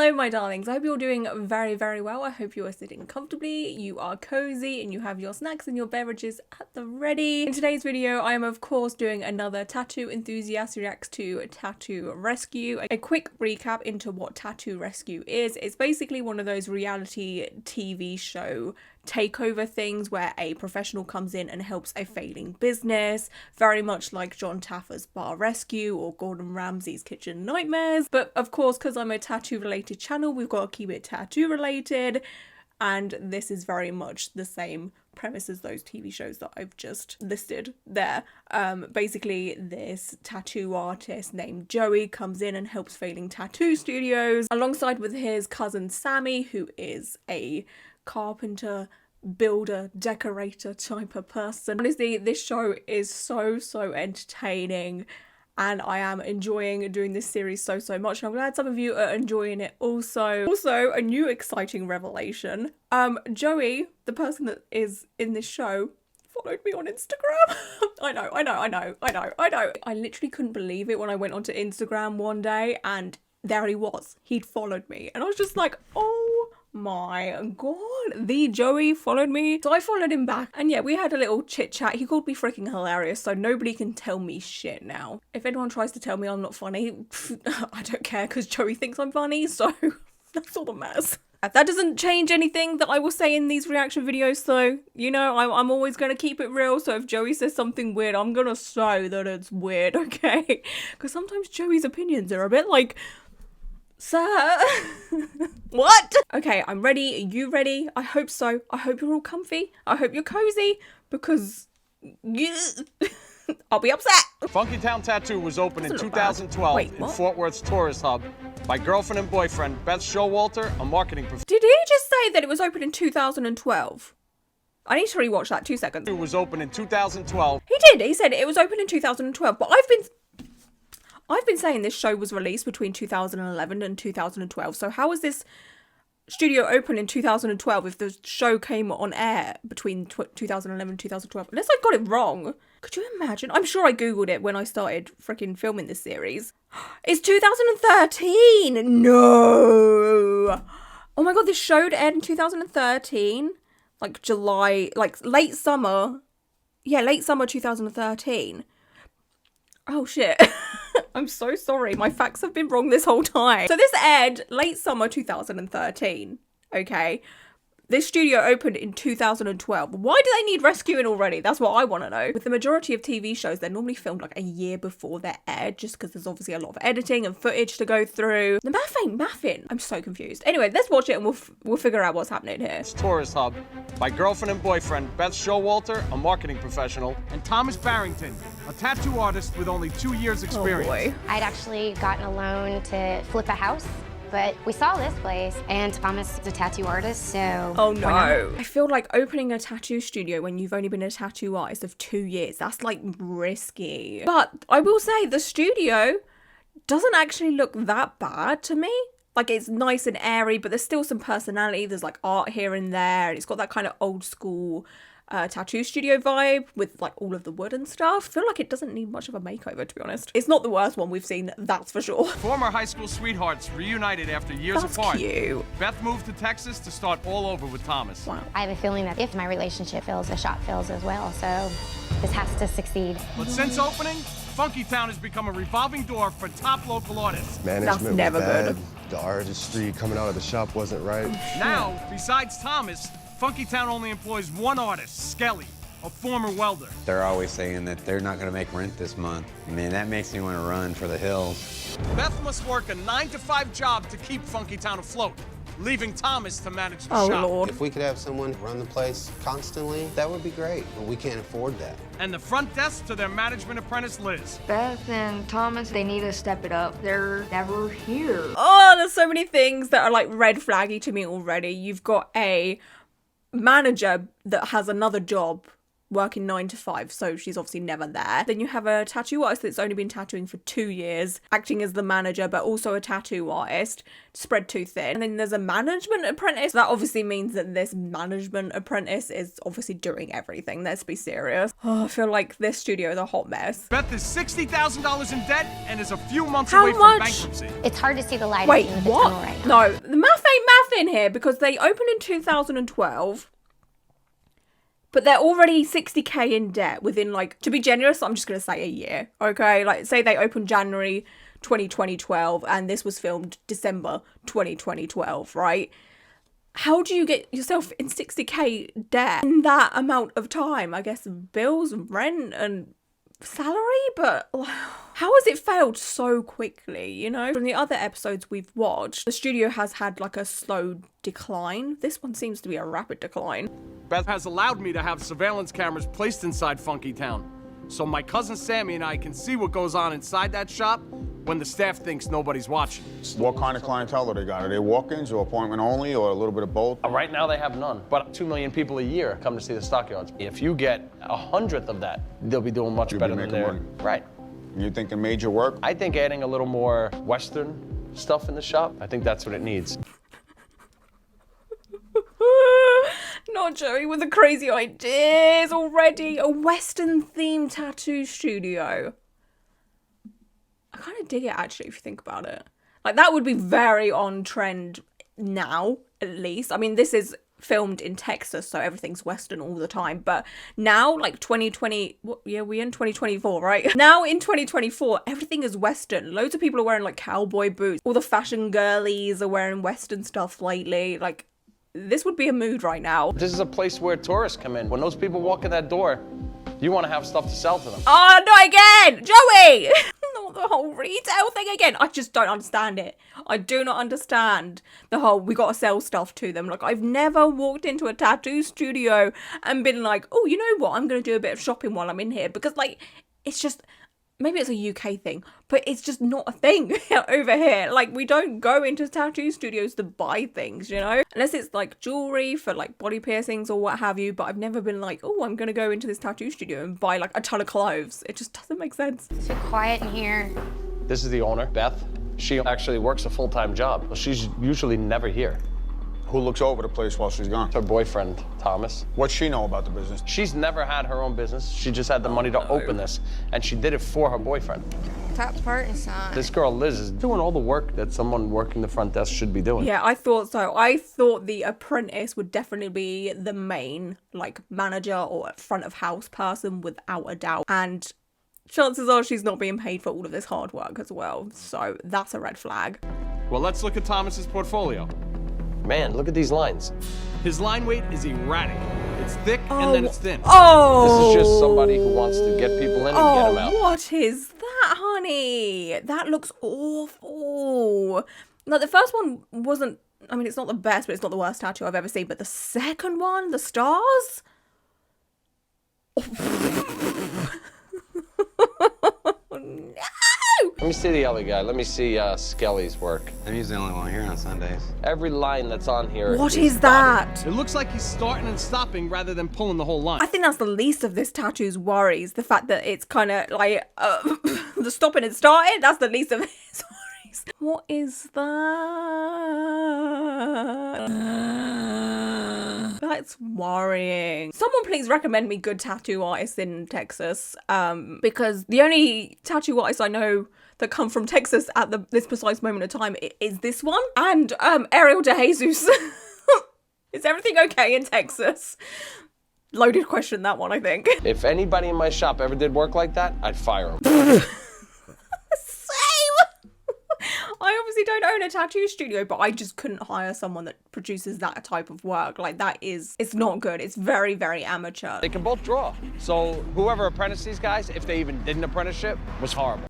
Hello my darlings, I hope you're doing very, very well. I hope you are sitting comfortably, you are cozy, and you have your snacks and your beverages at the ready. In today's video, I am of course doing another Tattoo Enthusiast reacts to Tattoo Rescue. A quick recap into what Tattoo Rescue is. It's basically one of those reality TV show takeover things where a professional comes in and helps a failing business, very much like John Taffer's Bar Rescue or Gordon Ramsay's Kitchen Nightmares. But of course, because I'm a tattoo related channel, we've got to keep it tattoo related, and this is very much the same premise as those TV shows that I've just listed there. Basically this tattoo artist named Joey comes in and helps failing tattoo studios alongside with his cousin Sammy, who is a carpenter, builder, decorator type of person. Honestly, this show is so entertaining and I am enjoying doing this series so much, and I'm glad some of you are enjoying it also. Also, a new exciting revelation. Joey, the person that is in this show, followed me on Instagram. I know. I literally couldn't believe it when I went onto Instagram one day and there he was. He'd followed me and I was just like, oh my god, the Joey followed me. So I followed him back and yeah, we had a little chit chat. He called me freaking hilarious, so nobody can tell me shit now. If anyone tries to tell me I'm not funny, I don't care, because Joey thinks I'm funny, so that's all that matters. That doesn't change anything that I will say in these reaction videos, though. You know, I'm always going to keep it real, so if Joey says something weird, I'm going to say that it's weird, okay? Because sometimes Joey's opinions are a bit like, sir, what? Okay, I'm ready. Are you ready? I hope so. I hope you're all comfy. I hope you're cozy, because I'll be upset. Funky Town Tattoo was opened in 2012 in Fort Worth's tourist hub by girlfriend and boyfriend Beth Showalter, a marketing professional. Did he just say that it was opened in 2012? I need to rewatch that. 2 seconds. It was opened in 2012. He did. He said it was opened in 2012, but I've been saying this show was released between 2011 and 2012. So how is this studio open in 2012 if the show came on air between 2011 and 2012? Unless I got it wrong. Could you imagine? I'm sure I googled it when I started freaking filming this series. It's 2013. No. Oh my god, this show aired in 2013. Like July, like late summer. Yeah, late summer 2013. Oh shit. I'm so sorry. My facts have been wrong this whole time. So this aired late summer 2013. Okay. This studio opened in 2012. Why do they need rescuing already? That's what I want to know. With the majority of TV shows, they're normally filmed like a year before they're aired, just because there's obviously a lot of editing and footage to go through. The math ain't mathing. I'm so confused. Anyway, let's watch it and we'll figure out what's happening here. It's tourist hub by girlfriend and boyfriend Beth Showalter, a marketing professional, and Thomas Barrington, a tattoo artist with only 2 years experience. Oh boy. I'd actually gotten a loan to flip a house, but we saw this place, and Thomas is a tattoo artist, so... Oh no. I feel like opening a tattoo studio when you've only been a tattoo artist of 2 years, that's like risky. But I will say the studio doesn't actually look that bad to me. Like, it's nice and airy, but there's still some personality. There's like art here and there, and it's got that kind of old school tattoo studio vibe with like all of the wood and stuff. I feel like it doesn't need much of a makeover, to be honest. It's not the worst one we've seen, that's for sure. Former high school sweethearts reunited after years apart. Cute. Beth moved to Texas to start all over with Thomas. Wow. I have a feeling that if my relationship fails, the shop fails as well, so this has to succeed. But since opening, Funky Town has become a revolving door for top local artists. Management was never bad. good. The artistry coming out of the shop wasn't right. Now, besides Thomas, Funky Town only employs one artist, Skelly, a former welder. They're always saying that they're not gonna make rent this month. Man, that makes me want to run for the hills. Beth must work a 9-to-5 job to keep Funky Town afloat, leaving Thomas to manage the Oh shop. Lord. If we could have someone run the place constantly, that would be great, but we can't afford that. And the front desk to their management apprentice, Liz. Beth and Thomas, they need to step it up. They're never here. Oh, there's so many things that are like red flaggy to me already. You've got a manager that has another job working 9 to 5, so she's obviously never there. Then you have a tattoo artist that's only been tattooing for 2 years, acting as the manager, but also a tattoo artist, spread too thin. And then there's a management apprentice. That obviously means that this management apprentice is obviously doing everything. Let's be serious. Oh, I feel like this studio is a hot mess. Beth is $60,000 in debt and is a few months How away much? from bankruptcy. It's hard to see the light Wait, at the end of the what? tunnel right now. No, the math ain't math in here, because they opened in 2012. But they're already 60k in debt within, like, to be generous, I'm just going to say a year, okay? Like, say they opened January 2012 and this was filmed December 2012, right? How do you get yourself in 60k debt in that amount of time? I guess bills and rent and salary, but how has it failed so quickly, you know? From the other episodes we've watched, the studio has had like a slow decline. This one seems to be a rapid decline. Beth has allowed me to have surveillance cameras placed inside Funky Town, so my cousin Sammy and I can see what goes on inside that shop when the staff thinks nobody's watching. What kind of clientele do they got? Are they walk-ins or appointment only or a little bit of both? Right now they have none, but 2 million people a year come to see the stockyards. If you get 100th of that, they'll be doing much better than they're. Right. You thinking major work? I think adding a little more Western stuff in the shop, I think that's what it needs. Not Joey with the crazy ideas already. A Western themed tattoo studio. I kind of dig it, actually, if you think about it. Like, that would be very on trend now, at least. I mean, this is filmed in Texas, so everything's Western all the time. But now, like 2020, we're in 2024, right? Now in 2024, everything is Western. Loads of people are wearing like cowboy boots. All the fashion girlies are wearing Western stuff lately. Like, this would be a mood right now. This is a place where tourists come in. When those people walk in that door, you want to have stuff to sell to them. Oh, not again! Joey! Not the whole retail thing again. I just don't understand it. I do not understand the whole, we gotta sell stuff to them. Like, I've never walked into a tattoo studio and been like, oh, you know what? I'm gonna do a bit of shopping while I'm in here. Because, like, it's just, maybe it's a UK thing, but it's just not a thing over here. Like, we don't go into tattoo studios to buy things, you know? Unless it's like jewelry for like body piercings or what have you, but I've never been like, oh, I'm gonna go into this tattoo studio and buy like a ton of clothes. It just doesn't make sense. It's too quiet in here. This is the owner, Beth. She actually works a full-time job. She's usually never here. Who looks over the place while she's gone? Her boyfriend, Thomas. What's she know about the business? She's never had her own business. She just had the money to open this, and she did it for her boyfriend. Top part inside. This girl, Liz, is doing all the work that someone working the front desk should be doing. Yeah, I thought so. I thought the apprentice would definitely be the main, like, manager or front of house person without a doubt. And chances are she's not being paid for all of this hard work as well. So that's a red flag. Well, let's look at Thomas's portfolio. Man, look at these lines. His line weight is erratic. It's thick and then it's thin. Oh! This is just somebody who wants to get people in and get them out. What is that, honey? That looks awful. Like, the first one wasn't, I mean, it's not the best, but it's not the worst tattoo I've ever seen. But the second one, the stars? No! Let me see the other guy. Let me see Skelly's work. I'm usually the only one here on Sundays. Every line that's on here. What is that? It looks like he's starting and stopping rather than pulling the whole line. I think that's the least of this tattoo's worries. The fact that it's kind of like the stopping and starting. That's the least of his worries. What is that? That's worrying. Someone please recommend me good tattoo artists in Texas. Because the only tattoo artists I know that come from Texas at this precise moment of time is this one and Ariel De Jesus. Is everything okay in Texas? Loaded question, that one, I think. If anybody in my shop ever did work like that, I'd fire him. Same! I obviously don't own a tattoo studio, but I just couldn't hire someone that produces that type of work. Like, that is, it's not good. It's very, very amateur. They can both draw. So whoever apprenticed these guys, if they even did an apprenticeship, was horrible.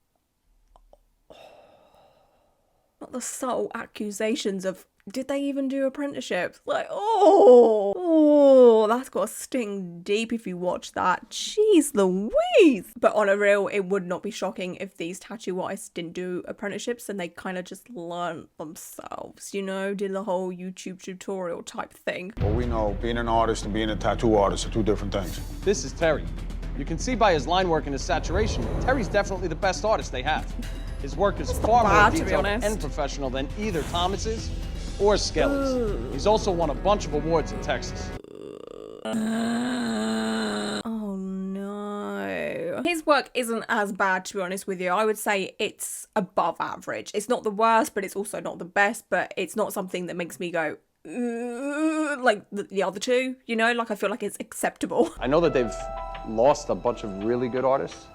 Not the subtle accusations of did they even do apprenticeships? Like, oh, that's got to sting deep if you watch that. Jeez Louise. But on a real, it would not be shocking if these tattoo artists didn't do apprenticeships and they kind of just learned themselves, you know, did the whole YouTube tutorial type thing. Well, we know being an artist and being a tattoo artist are two different things. This is Terry. You can see by his line work and his saturation, Terry's definitely the best artist they have. His work is far more detailed and professional than either Thomas's or Skelly's. He's also won a bunch of awards in Texas. Oh no. His work isn't as bad, to be honest with you. I would say it's above average. It's not the worst, but it's also not the best, but it's not something that makes me go, like the other two, you know? Like, I feel like it's acceptable. I know that they've lost a bunch of really good artists.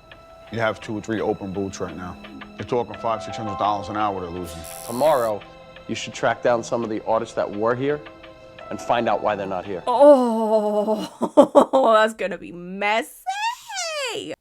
You have 2 or 3 open booths right now. You're talking $500–600 an hour they're losing. Tomorrow, you should track down some of the artists that were here and find out why they're not here. Oh, that's gonna be messy.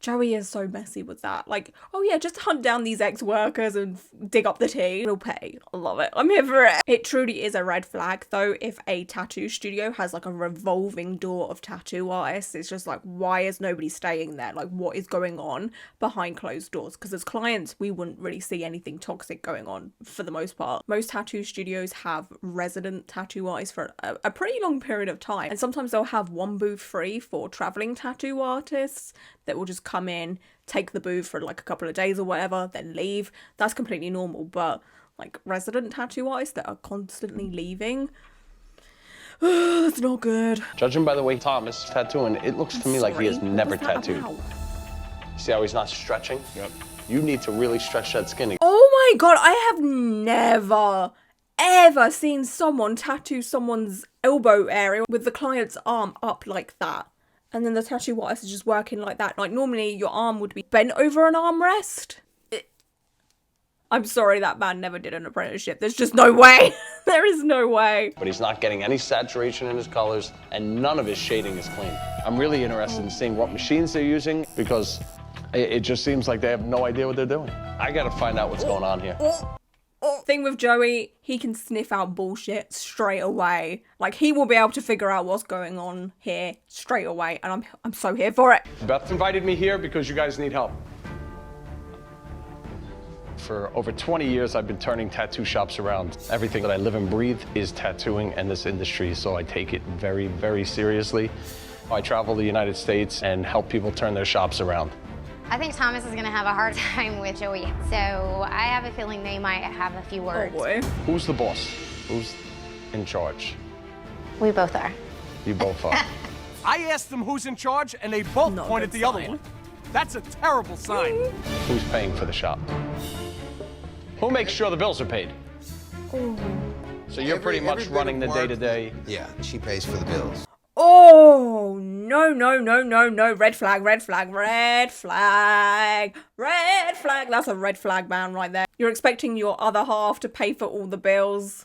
Joey is so messy with that. Like, oh yeah, just hunt down these ex-workers and dig up the tea. It'll pay. I love it. I'm here for it. It truly is a red flag though if a tattoo studio has like a revolving door of tattoo artists. It's just like, why is nobody staying there? Like, what is going on behind closed doors? Because as clients, we wouldn't really see anything toxic going on for the most part. Most tattoo studios have resident tattoo artists for a pretty long period of time. And sometimes they'll have one booth free for traveling tattoo artists that will just come in, take the booth for like a couple of days or whatever, then leave. That's completely normal. But like resident tattoo artists that are constantly leaving, that's not good. Judging by the way Thomas is tattooing, it looks to me like he has never tattooed. See how he's not stretching? Yep. You need to really stretch that skin. Oh my god, I have never ever seen someone tattoo someone's elbow area with the client's arm up like that. And then the tattoo artist is just working like that. Like, normally your arm would be bent over an armrest. I'm sorry, that man never did an apprenticeship. There's just no way. There is no way. But he's not getting any saturation in his colors, and none of his shading is clean. I'm really interested in seeing what machines they're using, because it just seems like they have no idea what they're doing. I gotta find out what's going on here. Thing with Joey, he can sniff out bullshit straight away. Like, he will be able to figure out what's going on here straight away, and I'm so here for it. Beth invited me here because you guys need help. For over 20 years, I've been turning tattoo shops around. Everything that I live and breathe is tattooing and this industry, so I take it very, very seriously. I travel the United States and help people turn their shops around. I think Thomas is gonna have a hard time with Joey, so I have a feeling they might have a few words. Oh boy. Who's the boss? Who's in charge? We both are. You both are. I asked them who's in charge, and they both Not pointed good the other sign. one. That's a terrible sign. Who's paying for the shop? Who makes sure the bills are paid? So you're pretty much every bit running of the work- day-to-day. Yeah, she pays for the bills. Oh, no, no, no, no, no. Red flag, red flag, red flag, red flag. That's a red flag, man, right there. You're expecting your other half to pay for all the bills.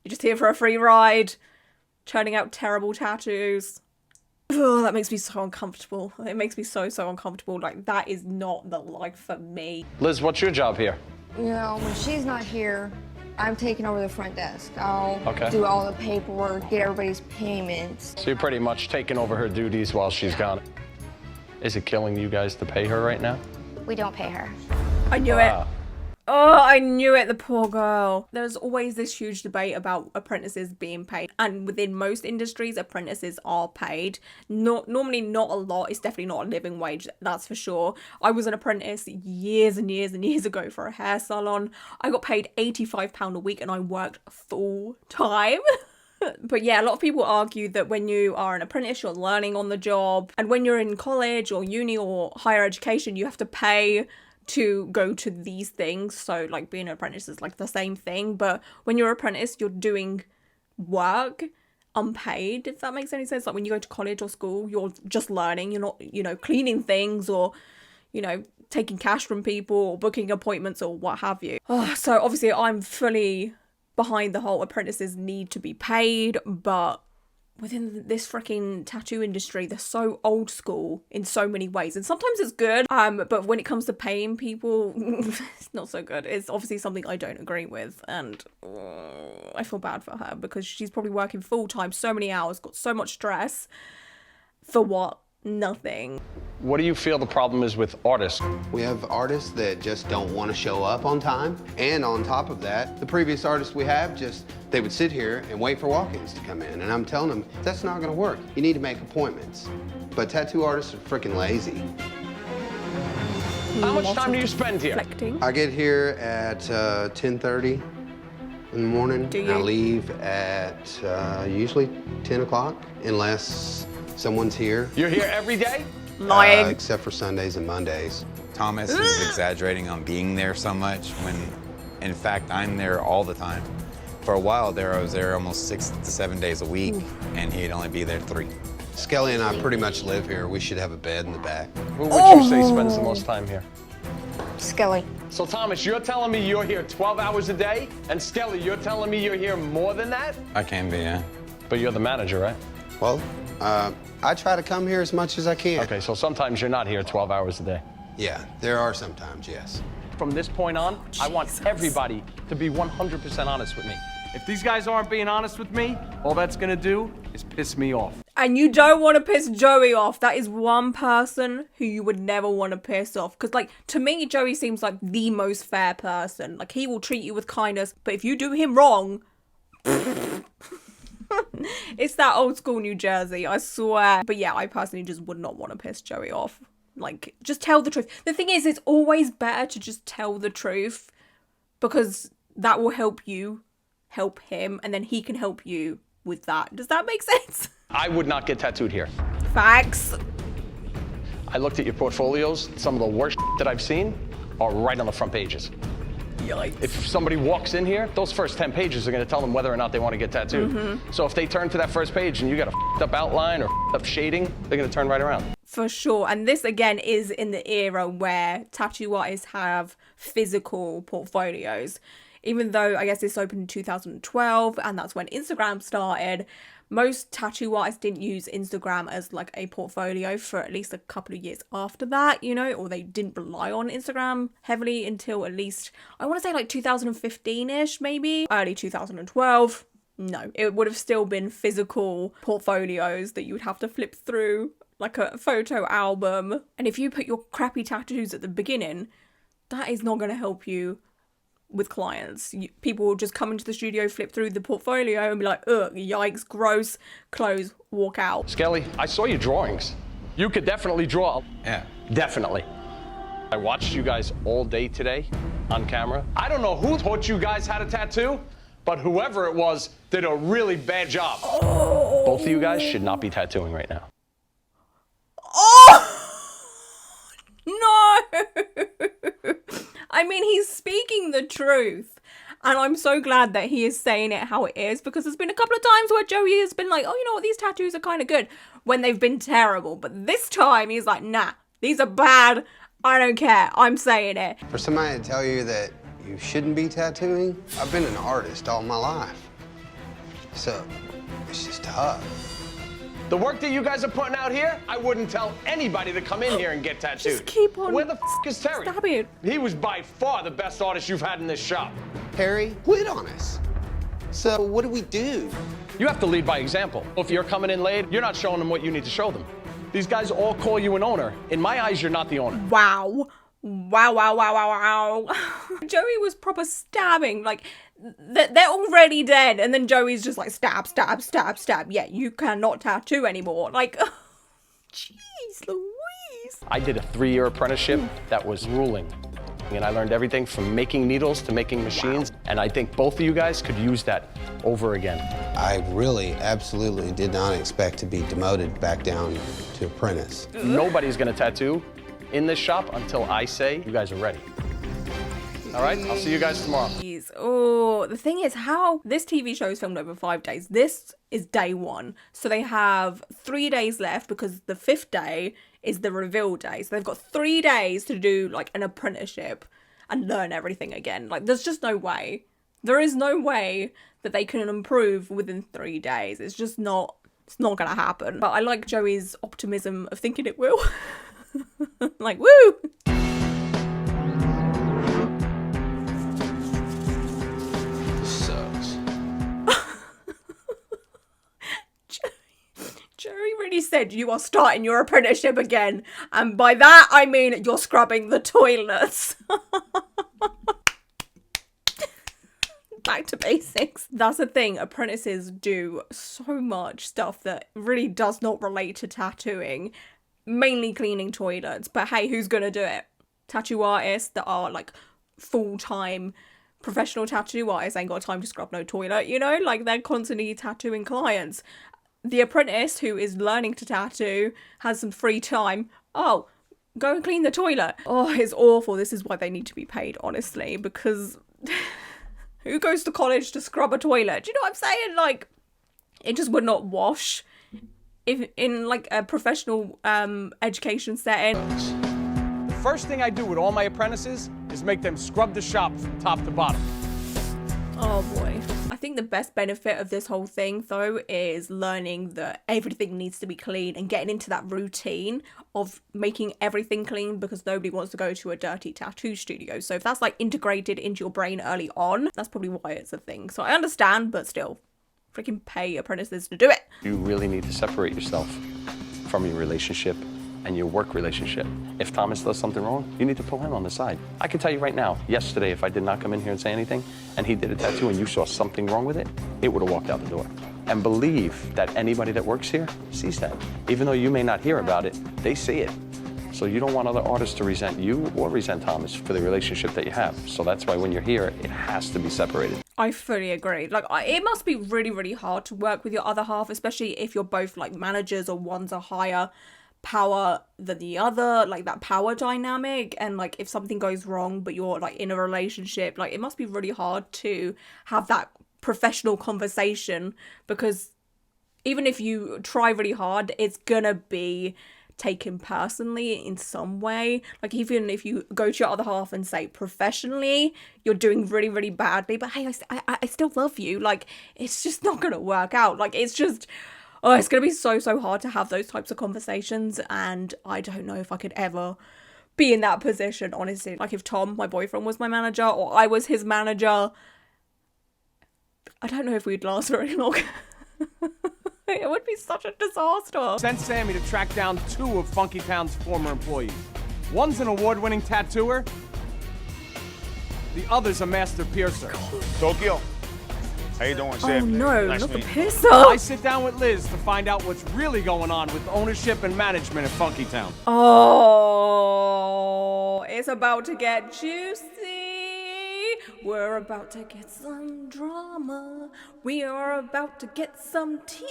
You're just here for a free ride, churning out terrible tattoos. Oh, that makes me so uncomfortable. It makes me so, so uncomfortable. Like, that is not the life for me. Liz, what's your job here? You know, when she's not here, I'm taking over the front desk. I'll Okay. do all the paperwork, get everybody's payments. So you're pretty much taking over her duties while she's gone. Is it killing you guys to pay her right now? We don't pay her. I knew it. Oh, I knew it, the poor girl. There's always this huge debate about apprentices being paid. And within most industries, apprentices are paid. Normally not a lot. It's definitely not a living wage, that's for sure. I was an apprentice years and years and years ago for a hair salon. I got paid £85 a week and I worked full time. But yeah, a lot of people argue that when you are an apprentice, you're learning on the job. And when you're in college or uni or higher education, you have to pay to go to these things. So like being an apprentice is like the same thing, but when you're an apprentice, you're doing work unpaid, if that makes any sense. Like when you go to college or school, you're just learning. You're not, you know, cleaning things or, you know, taking cash from people or booking appointments or what have you. So obviously I'm fully behind the whole apprentices need to be paid, but within this freaking tattoo industry, they're so old school in so many ways, and sometimes it's good, but when it comes to paying people, it's not so good. It's obviously something I don't agree with, and I feel bad for her because she's probably working full-time, so many hours, got so much stress, for what? Nothing. What do you feel the problem is with artists? We have artists that just don't want to show up on time. And on top of that, the previous artists we have they would sit here and wait for walk-ins to come in. And I'm telling them, that's not going to work. You need to make appointments. But tattoo artists are freaking lazy. How much time do you spend here? Reflecting. I get here at 10:30 in the morning. Do you? I leave at usually 10 o'clock, unless someone's here. You're here every day? Lying. Except for Sundays and Mondays. Thomas is exaggerating on being there so much when, in fact, I'm there all the time. For a while there, I was there almost 6 to 7 days a week, and he'd only be there 3. Skelly and I pretty much live here. We should have a bed in the back. Who would you say spends the most time here? Skelly. So Thomas, you're telling me you're here 12 hours a day? And Skelly, you're telling me you're here more than that? I can be, yeah. But you're the manager, right? Well, I try to come here as much as I can. Okay, so sometimes you're not here 12 hours a day. Yeah, there are sometimes, yes. From this point on, I want everybody to be 100% honest with me. If these guys aren't being honest with me, all that's gonna do is piss me off. And you don't want to piss Joey off. That is one person who you would never want to piss off. Because, like, to me, Joey seems like the most fair person. Like, he will treat you with kindness. But if you do him wrong... It's that old school New Jersey, I swear. But yeah, I personally just would not want to piss Joey off. Like, just tell the truth. The thing is, it's always better to just tell the truth, because that will help you help him, and then he can help you with that. Does that make sense? I would not get tattooed here. Facts. I looked at your portfolios. Some of the worst that I've seen are right on the front pages. Yikes. If somebody walks in here, those first 10 pages are going to tell them whether or not they want to get tattooed. So if they turn to that first page and you got a up outline or up shading, they're going to turn right around. For sure. And this, again, is in the era where tattoo artists have physical portfolios. Even though, I guess, this opened in 2012, and that's when Instagram started, most tattoo artists didn't use Instagram as, like, a portfolio for at least a couple of years after that, you know, or they didn't rely on Instagram heavily until at least, I want to say, like, 2015-ish, maybe, early 2012. No, it would have still been physical portfolios that you would have to flip through, like a photo album. And if you put your crappy tattoos at the beginning, that is not going to help you with clients. People will just come into the studio, flip through the portfolio and be like, ugh, yikes, gross, close, walk out. Skelly, I saw your drawings. You could definitely draw. Yeah. Definitely. I watched you guys all day today on camera. I don't know who taught you guys how to tattoo, but whoever it was did a really bad job. Oh. Both of you guys should not be tattooing right now. Oh! No! I mean, he's speaking the truth. And I'm so glad that he is saying it how it is, because there's been a couple of times where Joey has been like, oh, you know what, these tattoos are kind of good, when they've been terrible. But this time he's like, nah, these are bad. I don't care. I'm saying it. For somebody to tell you that you shouldn't be tattooing, I've been an artist all my life. So, it's just tough. The work that you guys are putting out here, I wouldn't tell anybody to come in here and get tattooed. Just keep on. Where the is Terry? Stop it. He was by far the best artist you've had in this shop. Terry quit on us. So what do? You have to lead by example. If you're coming in late, you're not showing them what you need to show them. These guys all call you an owner. In my eyes, you're not the owner. Wow. Wow, wow, wow, wow, wow. Joey was proper stabbing. Like, they're already dead. And then Joey's just like, stab, stab, stab, stab. Yeah, you cannot tattoo anymore. Like, jeez Louise. I did a 3-year apprenticeship that was grueling. And I learned everything from making needles to making machines. Wow. And I think both of you guys could use that over again. I really, absolutely did not expect to be demoted back down to apprentice. Nobody's gonna tattoo in this shop until I say you guys are ready. All right, I'll see you guys tomorrow. Jeez. Oh, the thing is, how this TV show is filmed over 5 days. This is day 1. So they have 3 days left, because the 5th day is the reveal day. So they've got 3 days to do like an apprenticeship and learn everything again. Like, there's just no way. There is no way that they can improve within 3 days. It's just not It's not gonna happen. But I like Joey's optimism of thinking it will. Like, woo! This sucks. Joey really said you are starting your apprenticeship again. And by that, I mean you're scrubbing the toilets. Back to basics. That's the thing. Apprentices do so much stuff that really does not relate to tattooing. Mainly cleaning toilets. But hey, who's gonna do it? Tattoo artists that are like full-time professional tattoo artists ain't got time to scrub no toilet, you know? Like, they're constantly tattooing clients. The apprentice who is learning to tattoo has some free time. Oh, go and clean the toilet. Oh, it's awful. This is why they need to be paid, honestly, because who goes to college to scrub a toilet? Do you know what I'm saying? Like, it just would not wash if in like a professional education setting. The first thing I do with all my apprentices is make them scrub the shop from top to bottom. Oh boy. I think the best benefit of this whole thing though is learning that everything needs to be clean and getting into that routine of making everything clean, because nobody wants to go to a dirty tattoo studio. So if that's like integrated into your brain early on, that's probably why it's a thing. So I understand, but still, freaking pay apprentices to do it. You really need to separate yourself from your relationship and your work relationship. If Thomas does something wrong, you need to pull him on the side. I can tell you right now, yesterday, if I did not come in here and say anything, and he did a tattoo and you saw something wrong with it, it would have walked out the door. And believe that anybody that works here sees that. Even though you may not hear about it, they see it. So you don't want other artists to resent you or resent Thomas for the relationship that you have. So that's why when you're here, it has to be separated. I fully agree. Like, it must be really, really hard to work with your other half, especially if you're both like managers or one's a higher power than the other, like that power dynamic. And like if something goes wrong but you're like in a relationship, like it must be really hard to have that professional conversation, because even if you try really hard, it's gonna be taken personally in some way. Like, even if you go to your other half and say professionally you're doing really, really badly, but hey, I still love you, like it's just not gonna work out. Like, it's just, oh, it's going to be so, so hard to have those types of conversations, and I don't know if I could ever be in that position, honestly. Like, if Tom, my boyfriend, was my manager, or I was his manager, I don't know if we'd last very long. It would be such a disaster. Sent Sammy to track down 2 of Funky Town's former employees. One's an award-winning tattooer. The other's a master piercer. Tokyo. How you doing, Sam? Oh no, Nice not the meeting you. pisser. I sit down with Liz to find out what's really going on with ownership and management at Funky Town. Oh, it's about to get juicy. We're about to get some drama. We are about to get some tea.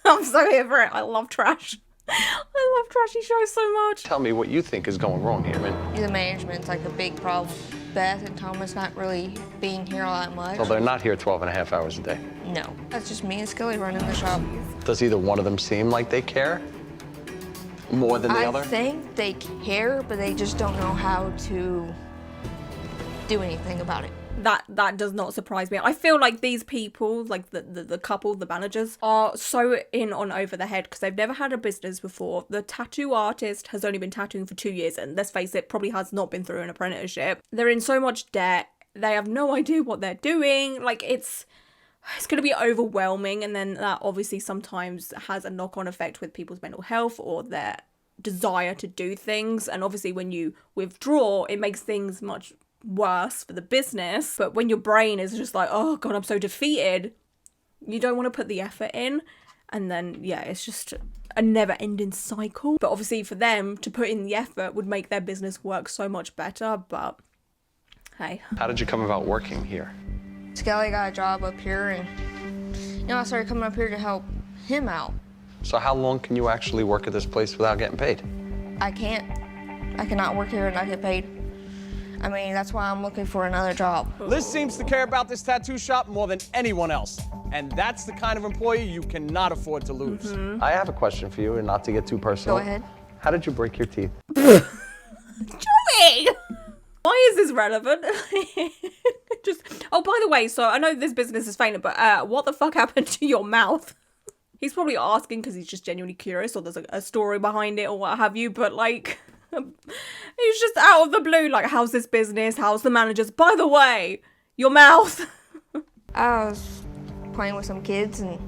I'm so here for it. I love trash. I love trashy shows so much. Tell me what you think is going wrong here, man. The management's like a big problem. Beth and Thomas not really being here all that much. Well, they're not here 12.5 hours a day. No, that's just me and Skilly running the shop. Does either one of them seem like they care more than the other? I think they care, but they just don't know how to do anything about it. That does not surprise me. I feel like these people, like the couple, the managers, are so in on over the head because they've never had a business before. The tattoo artist has only been tattooing for 2 years, and let's face it, probably has not been through an apprenticeship. They're in so much debt. They have no idea what they're doing. Like, it's going to be overwhelming, and then that obviously sometimes has a knock-on effect with people's mental health or their desire to do things. And obviously when you withdraw, it makes things much worse for the business. But when your brain is just like, oh god, I'm so defeated, you don't want to put the effort in, and then yeah, it's just a never-ending cycle. But obviously for them to put in the effort would make their business work so much better. But hey, How did you come about working here? Skelly got a job up here, and I started coming up here to help him out. So how long can you actually work at this place without getting paid? I cannot work here and not get paid. I mean, that's why I'm looking for another job. Liz seems to care about this tattoo shop more than anyone else. And that's the kind of employee you cannot afford to lose. I have a question for you, and not to get too personal. Go ahead. How did you break your teeth? Joey! Why is this relevant? Oh, by the way, so I know this business is failing, but what the fuck happened to your mouth? He's probably asking because he's just genuinely curious, or there's a story behind it or what have you, but like, he's just out of the blue, like, how's this business? How's the managers? By the way, your mouth. I was playing with some kids and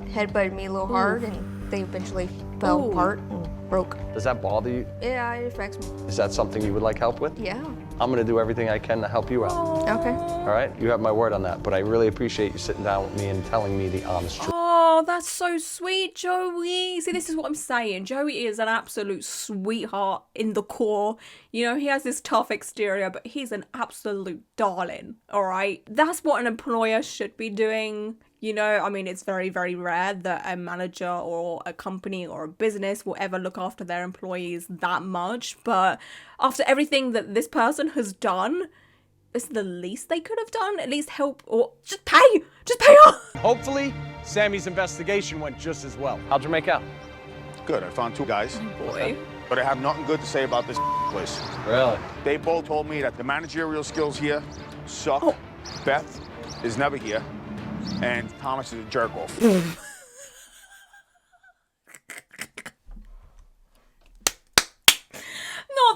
headbutted me a little hard, and they eventually fell apart and broke. Does that bother you? Yeah, it affects me. Is that something you would like help with? Yeah. I'm gonna do everything I can to help you out. Okay. All right? You have my word on that, but I really appreciate you sitting down with me and telling me the honest truth. Oh, that's so sweet, Joey. See, this is what I'm saying. Joey is an absolute sweetheart in the core. You know, he has this tough exterior, but he's an absolute darling, all right? That's what an employer should be doing. You know, I mean, it's very, very rare that a manager or a company or a business will ever look after their employees that much. But after everything that this person has done, it's the least they could have done. At least help, or just pay off. Hopefully, Sammy's investigation went just as well. How'd you make out? Good, I found 2 guys. Oh boy. But I have nothing good to say about this place. Really? They both told me that the managerial skills here suck. Oh. Beth is never here. And Thomas is a jerk off. Not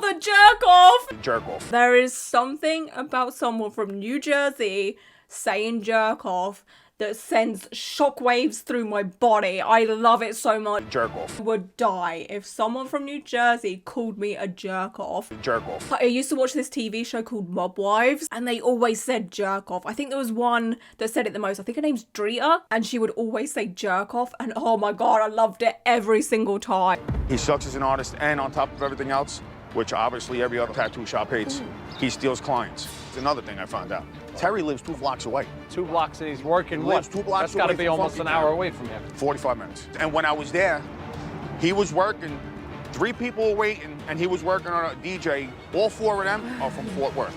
the jerk off. Jerk off. There is something about someone from New Jersey saying jerk off that sends shockwaves through my body. I love it so much. Jerk off. I would die if someone from New Jersey called me a jerk off. Jerk off. I used to watch this TV show called Mob Wives, and they always said jerk off. I think there was one that said it the most. I think her name's Drita, and she would always say jerk off, and oh my god, I loved it every single time. He sucks as an artist, and on top of everything else, which obviously every other tattoo shop hates, he steals clients. It's another thing I found out. Terry lives 2 blocks away. 2 blocks and he's working what? Lives 2 blocks That's gotta away be from almost an fucking hour town. away from here. 45 minutes. And when I was there, he was working, 3 people were waiting, and he was working on a DJ. All 4 of them are from Fort Worth.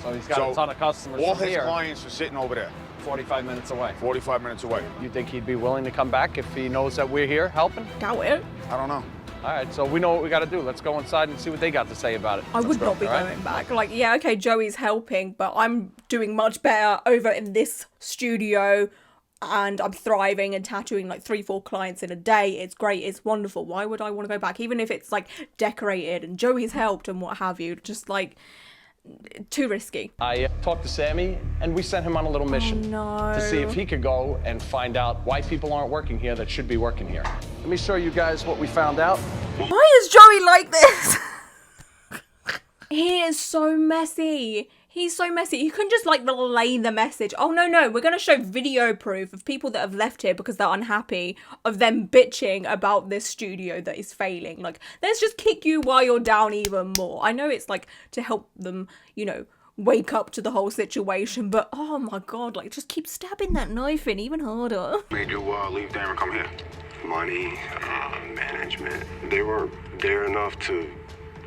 So he's got a ton of customers All from his here. clients are sitting over there. 45 minutes away. 45 minutes away. You think he'd be willing to come back if he knows that we're here helping? Doubt it. I don't know. All right, so we know what we got to do. Let's go inside and see what they got to say about it. I would not be going back. Like, yeah, okay, Joey's helping, but I'm doing much better over in this studio, and I'm thriving and tattooing like 3-4 clients in a day. It's great. It's wonderful. Why would I want to go back? Even if it's like decorated and Joey's helped and what have you. Just like, too risky. I talked to Sammy, and we sent him on a little mission to see if he could go and find out why people aren't working here that should be working here. Let me show you guys what we found out. Why is Joey like this? He is so messy. He's so messy. You can just like relay the message. Oh no, we're going to show video proof of people that have left here because they're unhappy, of them bitching about this studio that is failing. Like, let's just kick you while you're down even more. I know it's like to help them, you know, wake up to the whole situation, but oh my god, like, just keep stabbing that knife in even harder. Made you leave there and come here? Money, management. They weren't there enough to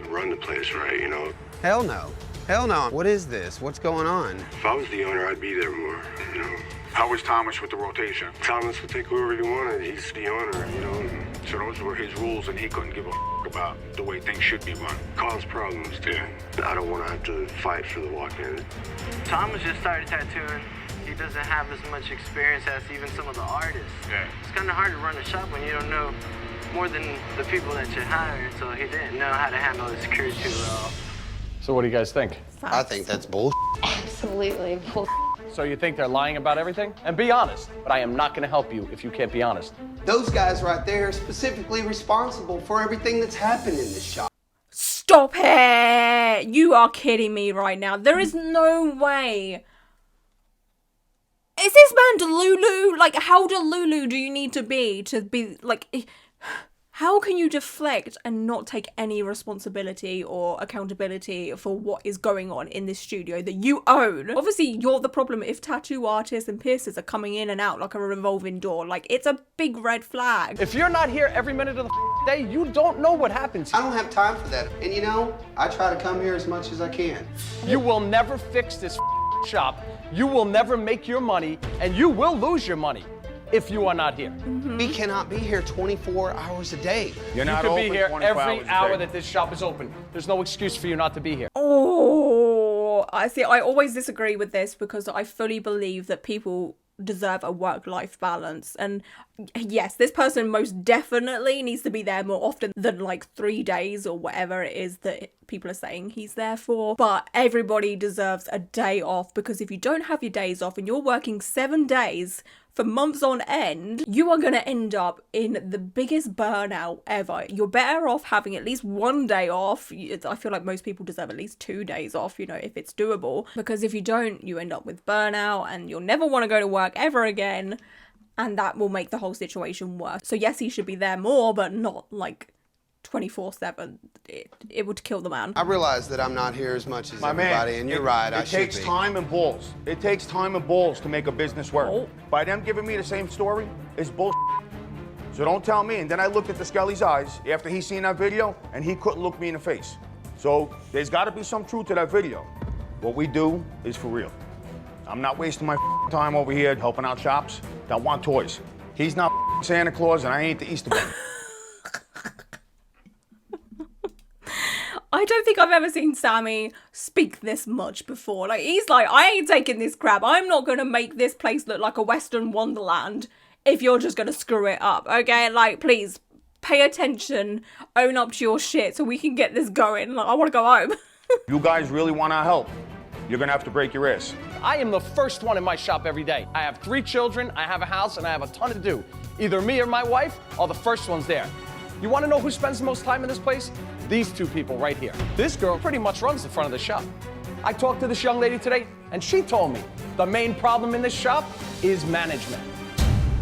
run the place right, you know? Hell no. Hell no. What is this? What's going on? If I was the owner, I'd be there more, you know? How was Thomas with the rotation? Thomas would take whoever he wanted. He's the owner, you know? So those were his rules, and he couldn't give a about the way things should be run. Cause problems, dude. I don't want to have to fight for the walk-in. Thomas just started tattooing. He doesn't have as much experience as even some of the artists. Yeah. It's kind of hard to run a shop when you don't know more than the people that you hired, so he didn't know how to handle the security too well. So what do you guys think? I think that's bull. Absolutely. So you think they're lying about everything? And be honest, but I am not going to help you if you can't be honest. Those guys right there are specifically responsible for everything that's happened in this shop. Stop it! You are kidding me right now. There is no way. Is this man Delulu? Like, how Delulu do you need to be like... How can you deflect and not take any responsibility or accountability for what is going on in this studio that you own? Obviously, you're the problem if tattoo artists and piercers are coming in and out like a revolving door. Like, it's a big red flag. If you're not here every minute of the day, you don't know what happens. I don't have time for that. And you know, I try to come here as much as I can. You will never fix this shop. You will never make your money, and you will lose your money if you are not here. We cannot be here 24 hours a day. You're You not could be open here 24 every hours a hour day. that this shop is open. There's no excuse for you not to be here. Oh, I see, I always disagree with this because I fully believe that people deserve a work-life balance. And yes, this person most definitely needs to be there more often than like 3 days or whatever it is that people are saying he's there for. But everybody deserves a day off, because if you don't have your days off and you're working 7 days for months on end, you are going to end up in the biggest burnout ever. You're better off having at least 1 day off. I feel like most people deserve at least 2 days off, you know, if it's doable. Because if you don't, you end up with burnout and you'll never want to go to work ever again. And that will make the whole situation worse. So yes, he should be there more, but not like 24/7. It would kill the man. I realize that I'm not here as much as everybody, and you're right, I should be. It takes time and balls. It takes time and balls to make a business work. By them giving me the same story is bullshit. So don't tell me. And then I looked at the Skelly's eyes after he seen that video, and he couldn't look me in the face. So there's got to be some truth to that video. What we do is for real. I'm not wasting my time over here helping out shops that want toys. He's not Santa Claus, and I ain't the Easter Bunny. I don't think I've ever seen Sammy speak this much before. Like, he's like, I ain't taking this crap. I'm not going to make this place look like a Western Wonderland if you're just going to screw it up, okay? Like, please, pay attention, own up to your shit so we can get this going. Like, I want to go home. You guys really want our help, you're going to have to break your ass. I am the first one in my shop every day. I have 3 children, I have a house, and I have a ton to do. Either me or my wife are the first ones there. You want to know who spends the most time in this place? These 2 people right here. This girl pretty much runs the front of the shop. I talked to this young lady today, and she told me the main problem in this shop is management.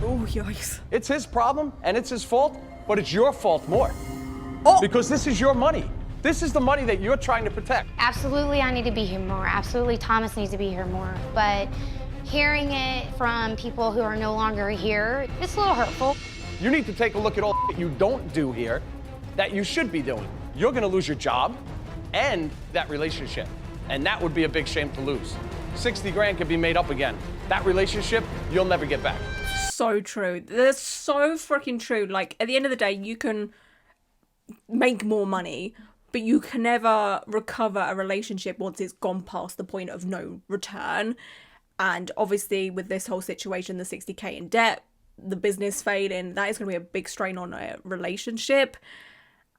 Oh, yikes. It's his problem, and it's his fault, but it's your fault more. Because this is your money. This is the money that you're trying to protect. Absolutely, I need to be here more. Absolutely, Thomas needs to be here more. But hearing it from people who are no longer here, it's a little hurtful. You need to take a look at all that you don't do here that you should be doing. You're gonna lose your job and that relationship. And that would be a big shame to lose. 60 grand could be made up again. That relationship, you'll never get back. So true. That's so freaking true. Like, at the end of the day, you can make more money, but you can never recover a relationship once it's gone past the point of no return. And obviously with this whole situation, the 60K in debt, the business failing, that is going to be a big strain on a relationship.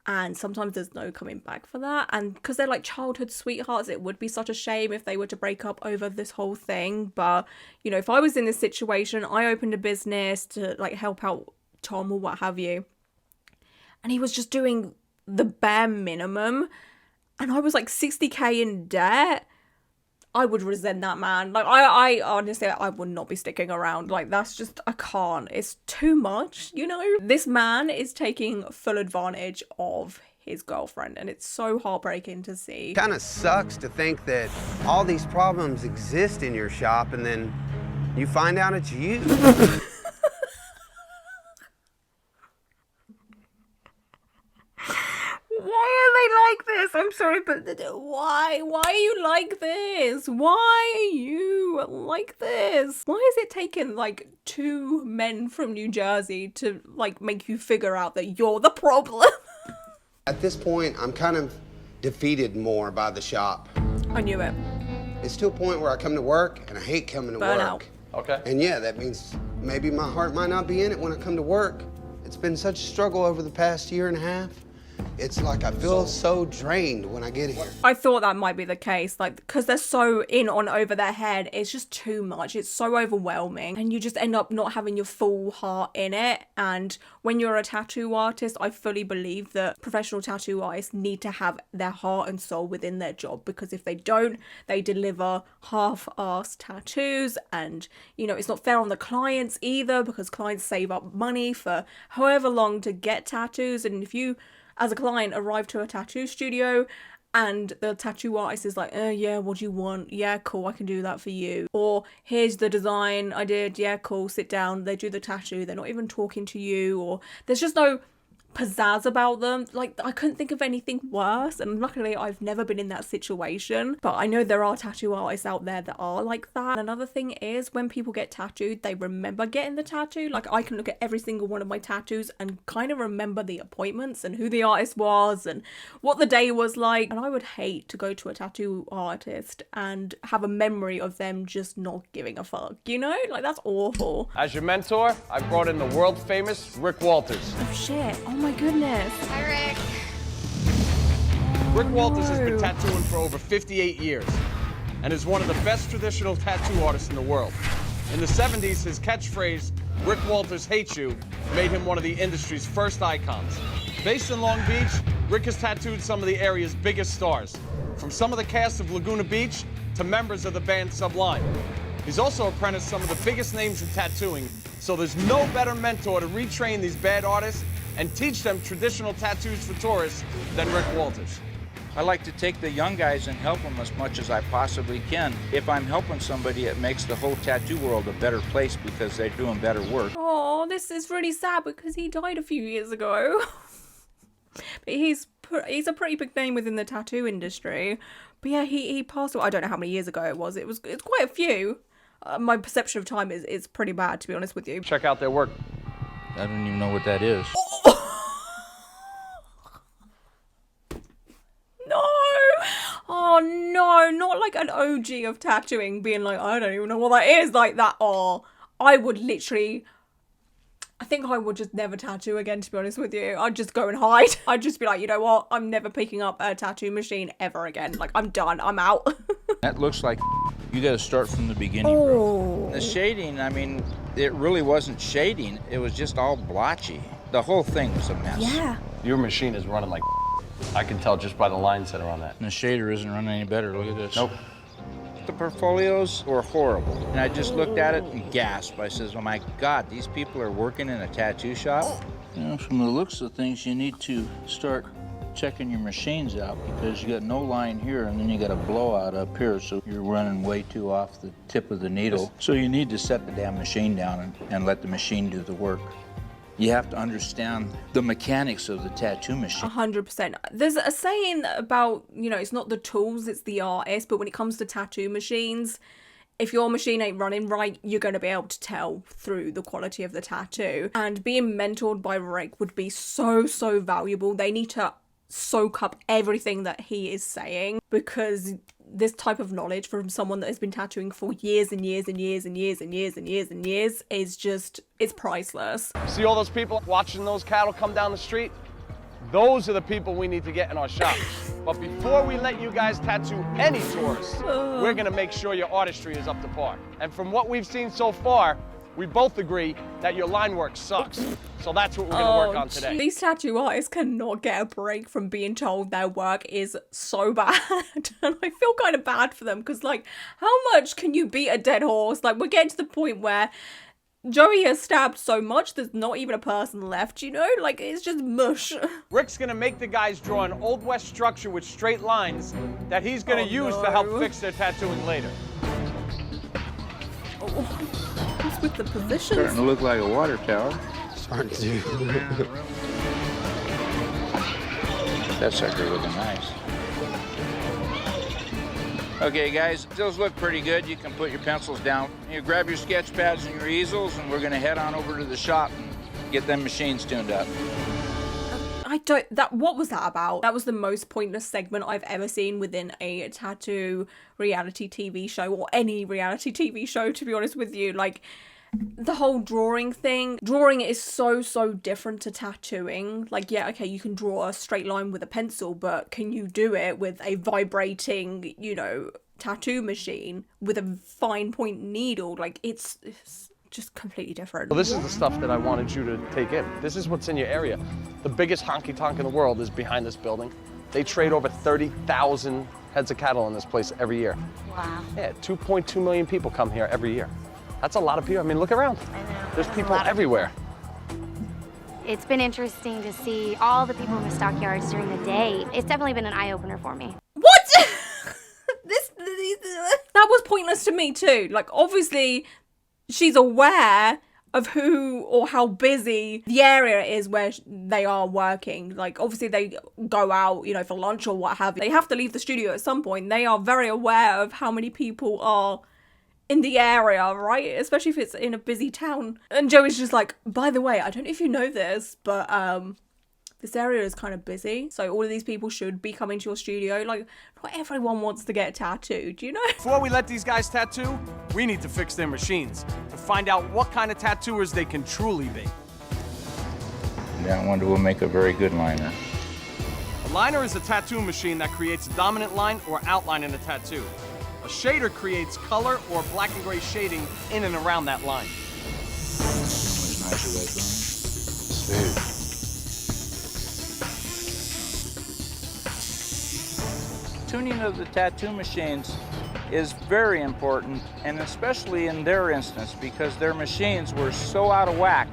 And sometimes there's no coming back for that. And because they're like childhood sweethearts, it would be such a shame if they were to break up over this whole thing. But, you know, if I was in this situation, I opened a business to like help out Tom or what have you, and he was just doing the bare minimum, and I was like 60K in debt, I would resent that man. Like, I honestly, I would not be sticking around. Like, that's just, I can't. It's too much, you know? This man is taking full advantage of his girlfriend, and it's so heartbreaking to see. Kind of sucks to think that all these problems exist in your shop, and then you find out it's you. Why are they like this? I'm sorry, but why? Why are you like this? Why are you like this? Why is it taking like 2 men from New Jersey to like make you figure out that you're the problem? At this point, I'm kind of defeated more by the shop. I knew it. It's to a point where I come to work and I hate coming to work. Okay. And yeah, that means maybe my heart might not be in it when I come to work. It's been such a struggle over the past year and a half. It's like I feel so drained when I get here. I thought that might be the case, like, because they're so in on over their head, it's just too much. It's so overwhelming, and you just end up not having your full heart in it. And when you're a tattoo artist, I fully believe that professional tattoo artists need to have their heart and soul within their job, because if they don't, they deliver half-assed tattoos, and, you know, it's not fair on the clients either, because clients save up money for however long to get tattoos, and if you as a client arrive to a tattoo studio and the tattoo artist is like, yeah, what do you want? Yeah, cool, I can do that for you. Or here's the design I did. Yeah, cool, sit down. They do the tattoo. They're not even talking to you, or there's just no pizzazz about them. Like, I couldn't think of anything worse, and luckily I've never been in that situation, but I know there are tattoo artists out there that are like that. And another thing is, when people get tattooed, they remember getting the tattoo. Like, I can look at every single one of my tattoos and kind of remember the appointments and who the artist was and what the day was like. And I would hate to go to a tattoo artist and have a memory of them just not giving a fuck, you know? Like, that's awful. As your mentor, I brought in the world famous Rick Walters. Oh shit, oh my goodness. Hi, Rick. Rick Walters has been tattooing for over 58 years and is one of the best traditional tattoo artists in the world. In the 70s, his catchphrase, "Rick Walters hates you," made him one of the industry's first icons. Based in Long Beach, Rick has tattooed some of the area's biggest stars, from some of the cast of Laguna Beach to members of the band Sublime. He's also apprenticed some of the biggest names in tattooing, so there's no better mentor to retrain these bad artists and teach them traditional tattoos for tourists than Rick Walters. I like to take the young guys and help them as much as I possibly can. If I'm helping somebody, it makes the whole tattoo world a better place because they're doing better work. Oh, this is really sad because he died a few years ago. But he's a pretty big name within the tattoo industry. But yeah, he passed away. I don't know how many years ago it was. It's quite a few. My perception of time is pretty bad, to be honest with you. Check out their work. I don't even know what that is. No! Oh no, not like an OG of tattooing being like, I don't even know what that is, like that. Oh, I would literally, I think I would just never tattoo again, to be honest with you. I'd just go and hide. I'd just be like, you know what? I'm never picking up a tattoo machine ever again. Like, I'm done. I'm out. That looks like you got to start from the beginning, bro. The shading, I mean, it really wasn't shading. It was just all blotchy. The whole thing was a mess. Yeah. Your machine is running like I can tell just by the lines that are on that. And the shader isn't running any better. Look at this. Nope. The portfolios were horrible. And I just looked at it and gasped. I says, oh my God, these people are working in a tattoo shop? You know, from the looks of things, you need to start checking your machines out because you got no line here and then you got a blowout up here, so you're running way too off the tip of the needle. So you need to set the damn machine down and let the machine do the work. You have to understand the mechanics of the tattoo machine. 100%. There's a saying about, you know, it's not the tools, it's the artist. But when it comes to tattoo machines, if your machine ain't running right, you're going to be able to tell through the quality of the tattoo. And being mentored by Rick would be so, so valuable. They need to soak up everything that he is saying, because this type of knowledge from someone that has been tattooing for years and years and years and years and years and years and years is just, it's priceless. See all those people watching those cattle come down the street? Those are the people we need to get in our shop. But before we let you guys tattoo any tourists, we're gonna make sure your artistry is up to par. And from what we've seen so far, we both agree that your line work sucks. So that's what we're gonna work on today. These tattoo artists cannot get a break from being told their work is so bad. And I feel kind of bad for them because, like, how much can you beat a dead horse? Like, we're getting to the point where Joey has stabbed so much there's not even a person left, you know? Like, it's just mush. Rick's gonna make the guys draw an Old West structure with straight lines that he's gonna use to help fix their tattooing later. What's with the positions? Starting to look like a water tower. Starting to. That sucker looking nice. Okay, guys, those look pretty good. You can put your pencils down. You grab your sketch pads and your easels, and we're gonna head on over to the shop and get them machines tuned up. What was that about? That was the most pointless segment I've ever seen within a tattoo reality TV show, or any reality TV show, to be honest with you. Like, the whole drawing thing. Drawing is so, so different to tattooing. Like, yeah, okay, you can draw a straight line with a pencil, but can you do it with a vibrating, you know, tattoo machine with a fine point needle? Like, it's just completely different. Well, this is the stuff that I wanted you to take in. This is what's in your area. The biggest honky-tonk in the world is behind this building. They trade over 30,000 heads of cattle in this place every year. Wow. Yeah, 2.2 million people come here every year. That's a lot of people. I mean, look around. I know. There's people everywhere. It's been interesting to see all the people in the stockyards during the day. It's definitely been an eye-opener for me. What? That was pointless to me too. Like, obviously, she's aware of who or how busy the area is where they are working. Like, obviously they go out, you know, for lunch or what have you. They have to leave the studio at some point. They are very aware of how many people are in the area, right? Especially if it's in a busy town. And Joey's just like, by the way, I don't know if you know this, but this area is kind of busy, so all of these people should be coming to your studio. Like, not everyone wants to get tattooed, you know? Before we let these guys tattoo, we need to fix their machines to find out what kind of tattooers they can truly be. That one will make a very good liner. A liner is a tattoo machine that creates a dominant line or outline in a tattoo. A shader creates color or black and gray shading in and around that line. Smooth. Tuning of the tattoo machines is very important, and especially in their instance, because their machines were so out of whack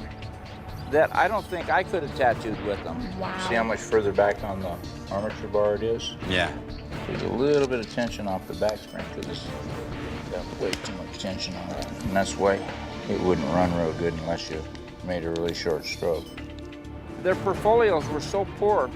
that I don't think I could have tattooed with them. Wow. See how much further back on the armature bar it is? Yeah. There's a little bit of tension off the back spring because it's got way too much tension on it. And that's why it wouldn't run real good unless you made a really short stroke. Their portfolios were so poor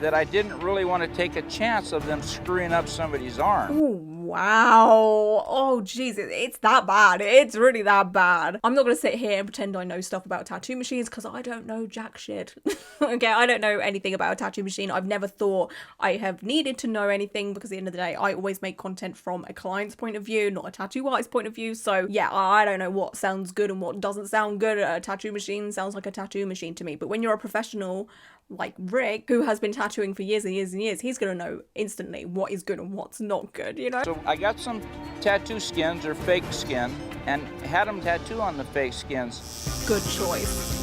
that I didn't really want to take a chance of them screwing up somebody's arm. Ooh, wow. Oh, Jesus. It's that bad. It's really that bad. I'm not going to sit here and pretend I know stuff about tattoo machines because I don't know jack shit. Okay, I don't know anything about a tattoo machine. I've never thought I have needed to know anything because at the end of the day, I always make content from a client's point of view, not a tattoo artist's point of view. So yeah, I don't know what sounds good and what doesn't sound good. A tattoo machine sounds like a tattoo machine to me. But when you're a professional like Rick, who has been tattooing for years and years and years, he's gonna know instantly what is good and what's not good, you know? So I got some tattoo skins or fake skin and had them tattoo on the fake skins. Good choice.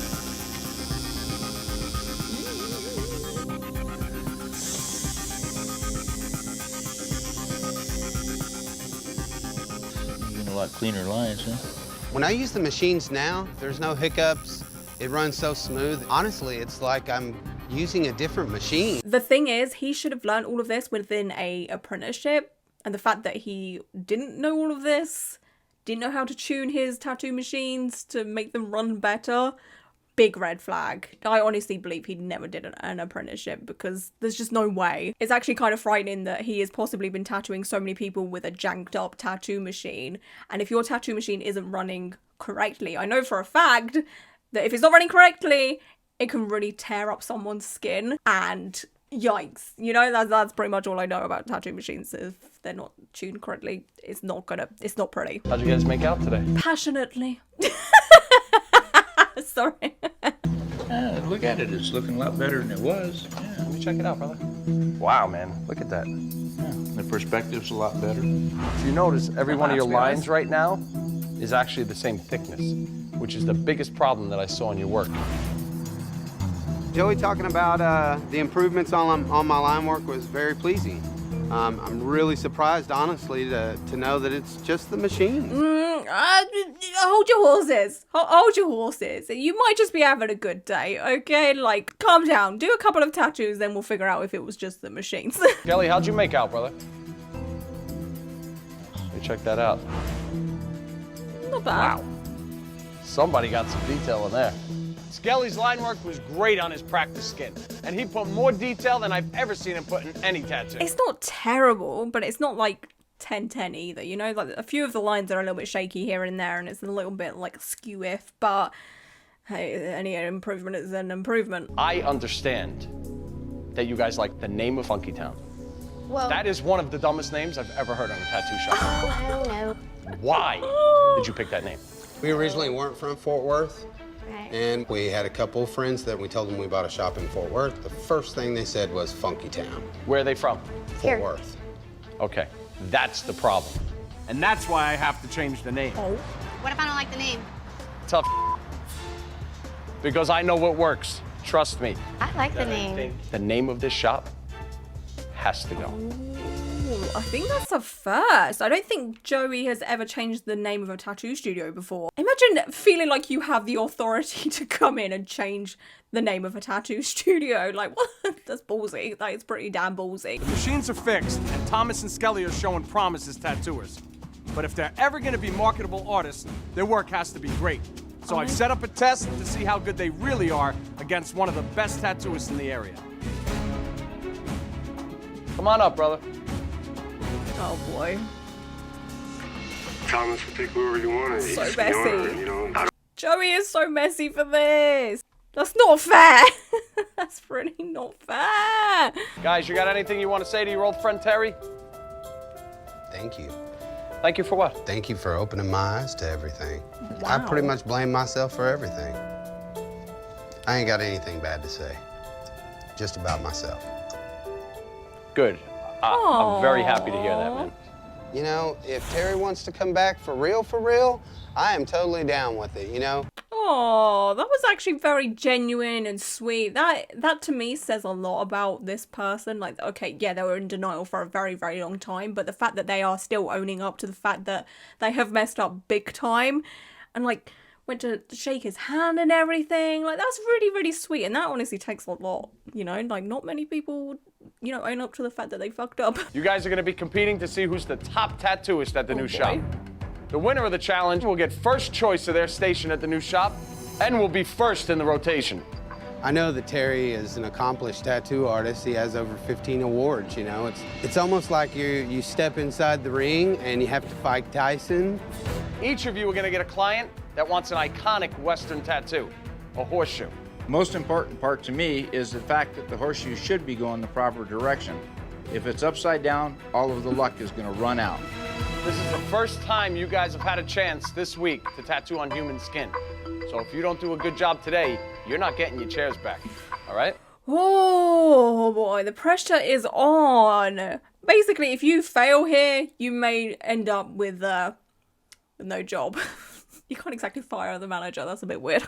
Even a lot cleaner lines, huh? When I use the machines now, there's no hiccups. It runs so smooth. Honestly, it's like I'm using a different machine. The thing is, he should have learned all of this within a apprenticeship, and the fact that he didn't know all of this, didn't know how to tune his tattoo machines to make them run better, big red flag. I honestly believe he never did an apprenticeship because there's just no way. It's actually kind of frightening that he has possibly been tattooing so many people with a janked up tattoo machine, and if your tattoo machine isn't running correctly, I know for a fact that if it's not running correctly, it can really tear up someone's skin, and yikes, you know, that's pretty much all I know about tattoo machines. If they're not tuned correctly, it's not pretty. How'd you guys make out today? Passionately. Sorry. Look at it, it's looking a lot better than it was. Yeah. Let me check it out, brother. Wow, man, look at that. Yeah, the perspective's a lot better. If you notice, every one of your lines right now is actually the same thickness, which is the biggest problem that I saw in your work. Joey talking about the improvements on my line work was very pleasing. I'm really surprised, honestly, to know that it's just the machine. Hold your horses. Hold your horses. You might just be having a good day, okay? Like, calm down. Do a couple of tattoos, then we'll figure out if it was just the machines. Kelly, how'd you make out, brother? Let me check that out. Not bad. Wow. Somebody got some detail in there. Skelly's line work was great on his practice skin, and he put more detail than I've ever seen him put in any tattoo. It's not terrible, but it's not like 10-10 either, you know? Like, a few of the lines are a little bit shaky here and there, and it's a little bit like skew-if, but hey, any improvement is an improvement. I understand that you guys like the name of Funky Town. Well, That is one of the dumbest names I've ever heard on a tattoo shop. I don't know. Why did you pick that name? We originally weren't from Fort Worth, Right. and we had a couple of friends that we told them we bought a shop in Fort Worth. The first thing they said was Funky Town. Where are they from? Here. Fort Worth. Okay, that's the problem. And that's why I have to change the name. Oh. What if I don't like the name? Tough. Because I know what works. Trust me. I like the name. The name of this shop has to go. Ooh, I think that's a first. I don't think Joey has ever changed the name of a tattoo studio before. Imagine feeling like you have the authority to come in and change the name of a tattoo studio. Like, what? That's ballsy. That is pretty damn ballsy. The machines are fixed, and Thomas and Skelly are showing promise as tattooers. But if they're ever going to be marketable artists, their work has to be great. So I've set up a test to see how good they really are against one of the best tattooists in the area. Come on up, brother. Oh boy. Thomas will take whoever you want. So He's messy. the owner, you know. Joey is so messy for this. That's not fair. That's really not fair. Guys, you got anything you want to say to your old friend Terry? Thank you. Thank you for what? Thank you for opening my eyes to everything. Wow. I pretty much blame myself for everything. I ain't got anything bad to say. Just about myself. Good. I'm very happy to hear that, man. You know, if Terry wants to come back for real, I am totally down with it, you know? Oh, that was actually very genuine and sweet. That to me says a lot about this person. Like, okay, yeah, they were in denial for a very, very long time, but the fact that they are still owning up to the fact that they have messed up big time and like went to shake his hand and everything, like that's really, really sweet. And that honestly takes a lot, you know, like not many people would, you know, own up to the fact that they fucked up. You guys are going to be competing to see who's the top tattooist at the new shop. The winner of the challenge will get first choice of their station at the new shop and will be first in the rotation. I know that Terry is an accomplished tattoo artist. He has over 15 awards, you know? It's almost like you step inside the ring and you have to fight Tyson. Each of you are going to get a client that wants an iconic Western tattoo, a horseshoe. Most important part to me is the fact that the horseshoe should be going the proper direction. If it's upside down, all of the luck is going to run out. This is the first time you guys have had a chance this week to tattoo on human skin. So if you don't do a good job today, you're not getting your chairs back, all right? Oh boy, the pressure is on. Basically, if you fail here, you may end up with no job. You can't exactly fire the manager, that's a bit weird.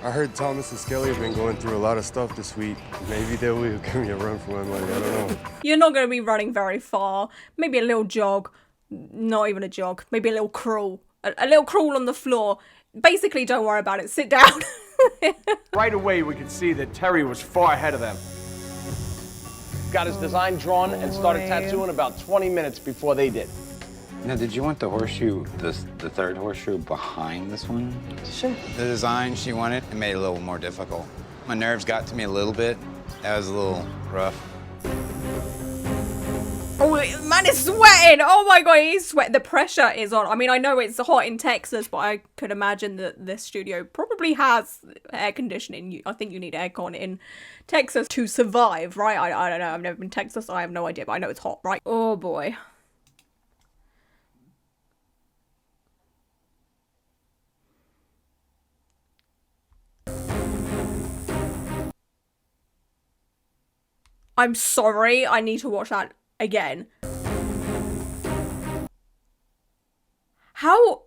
I heard Thomas and Skelly have been going through a lot of stuff this week. Maybe they will give me a run for my money, I don't know. You're not going to be running very far. Maybe a little jog. Not even a jog. Maybe a little crawl. A little crawl on the floor. Basically, don't worry about it. Sit down. Right away, we could see that Terry was far ahead of them. Got his design drawn and started tattooing about 20 minutes before they did. Now, did you want the horseshoe, the third horseshoe behind this one? Sure. The design she wanted, it made it a little more difficult. My nerves got to me a little bit. That was a little rough. Oh, man is sweating. Oh my god, he's sweating. The pressure is on. I mean, I know it's hot in Texas, but I could imagine that this studio probably has air conditioning. I think you need aircon in Texas to survive, right? I don't know. I've never been to Texas. So I have no idea, but I know it's hot, right? Oh boy. I'm sorry, I need to watch that again. How?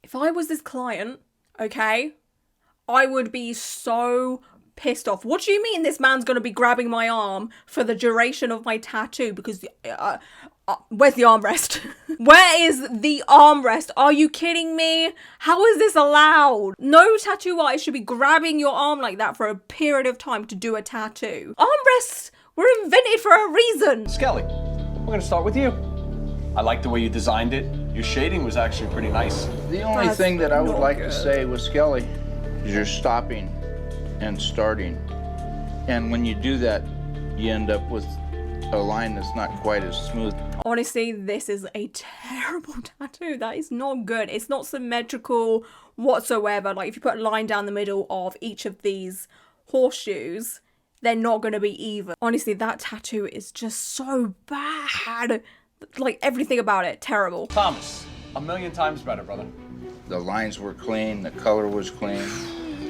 If I was this client, okay, I would be so pissed off. What do you mean this man's gonna be grabbing my arm for the duration of my tattoo? Because where's the armrest? Where is the armrest? Are you kidding me? How is this allowed? No tattoo artist should be grabbing your arm like that for a period of time to do a tattoo. Armrests were invented for a reason. Skelly, we're gonna start with you. I like the way you designed it. Your shading was actually pretty nice. The only thing that I would like to say with Skelly is you're stopping and starting. And when you do that, you end up with a line that's not quite as smooth. Honestly, this is a terrible tattoo. That is not good. It's not symmetrical whatsoever. Like, if you put a line down the middle of each of these horseshoes, they're not going to be even. Honestly, that tattoo is just so bad. Like, everything about it, terrible. Thomas, a million times better, brother. The lines were clean, the color was clean,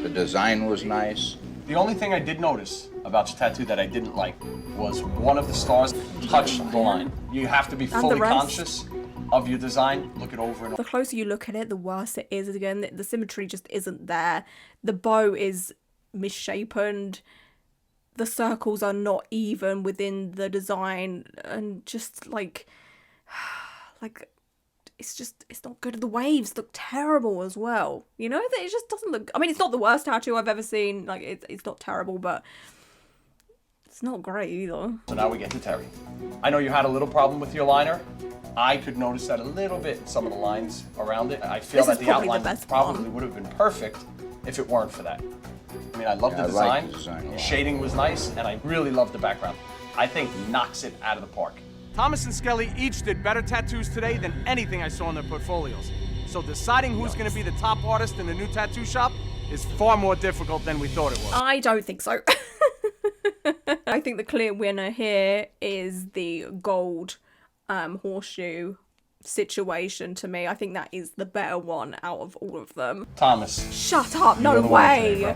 the design was nice. The only thing I did notice about your tattoo that I didn't like was one of the stars touched the line. You have to be fully conscious of your design. Look it over and over. The closer you look at it, the worse it is. Again, the symmetry just isn't there. The bow is misshapen. The circles are not even within the design, and just like it's not good. The waves look terrible as well. You know, it just doesn't look. I mean, it's not the worst tattoo I've ever seen. Like, it's not terrible, but It's not great either. So now we get to Terry. I know you had a little problem with your liner. I could notice that a little bit in some of the lines around it. I feel that the outline probably would have been perfect if it weren't for that. I mean, I love the design. I like the design a lot. Shading was nice, and I really love the background. I think knocks it out of the park. Thomas and Skelly each did better tattoos today than anything I saw in their portfolios. So deciding who's going to be the top artist in the new tattoo shop is far more difficult than we thought it was. I don't think so. I think the clear winner here is the gold horseshoe situation to me. I think that is the better one out of all of them. Thomas. Shut up, no way.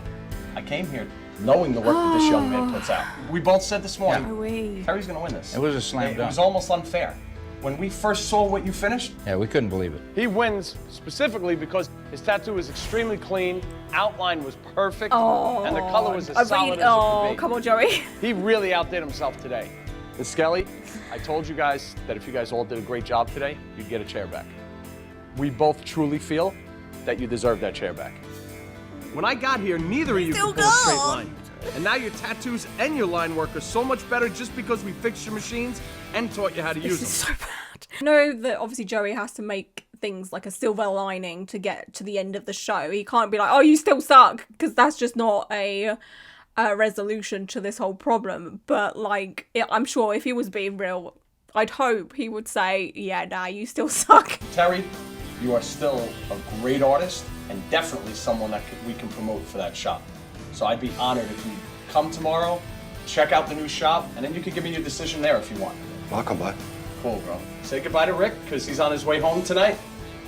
I came here knowing the work that this young man puts out. We both said this morning, Terry's going to win this. It was a slam dunk. It was almost unfair. When we first saw what you finished, yeah, we couldn't believe it. He wins specifically because his tattoo is extremely clean, outline was perfect, and the color was as solid as it could be. Come on, Joey. He really outdid himself today. And Skelly, I told you guys that if you guys all did a great job today, you'd get a chair back. We both truly feel that you deserve that chair back. when I got here, neither of you could pull a straight line. And now your tattoos and your line work are so much better just because we fixed your machines and taught you how to use them. This is so bad. I know that obviously Joey has to make things like a silver lining to get to the end of the show. He can't be like, oh, you still suck, because that's just not a resolution to this whole problem. But like, I'm sure if he was being real, I'd hope he would say, yeah, nah, you still suck. Terry, you are still a great artist and definitely someone that we can promote for that shop. So I'd be honored if you come tomorrow, check out the new shop, and then you could give me your decision there if you want. I'll come by. Cool, bro. Say goodbye to Rick, because he's on his way home tonight.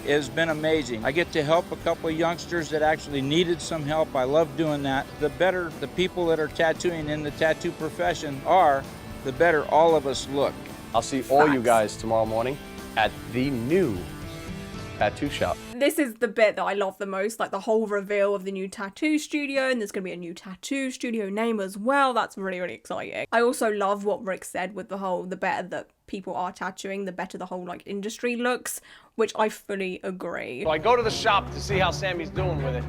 It's been amazing. I get to help a couple of youngsters that actually needed some help. I love doing that. The better the people that are tattooing in the tattoo profession are, the better all of us look. I'll see all you guys tomorrow morning at the new tattoo shop. This is the bit that I love the most, like the whole reveal of the new tattoo studio, and there's going to be a new tattoo studio name as well. That's really, really exciting. I also love what Rick said with the better that people are tattooing, the better the whole like industry looks, which I fully agree. So I go to the shop to see how Sammy's doing with it,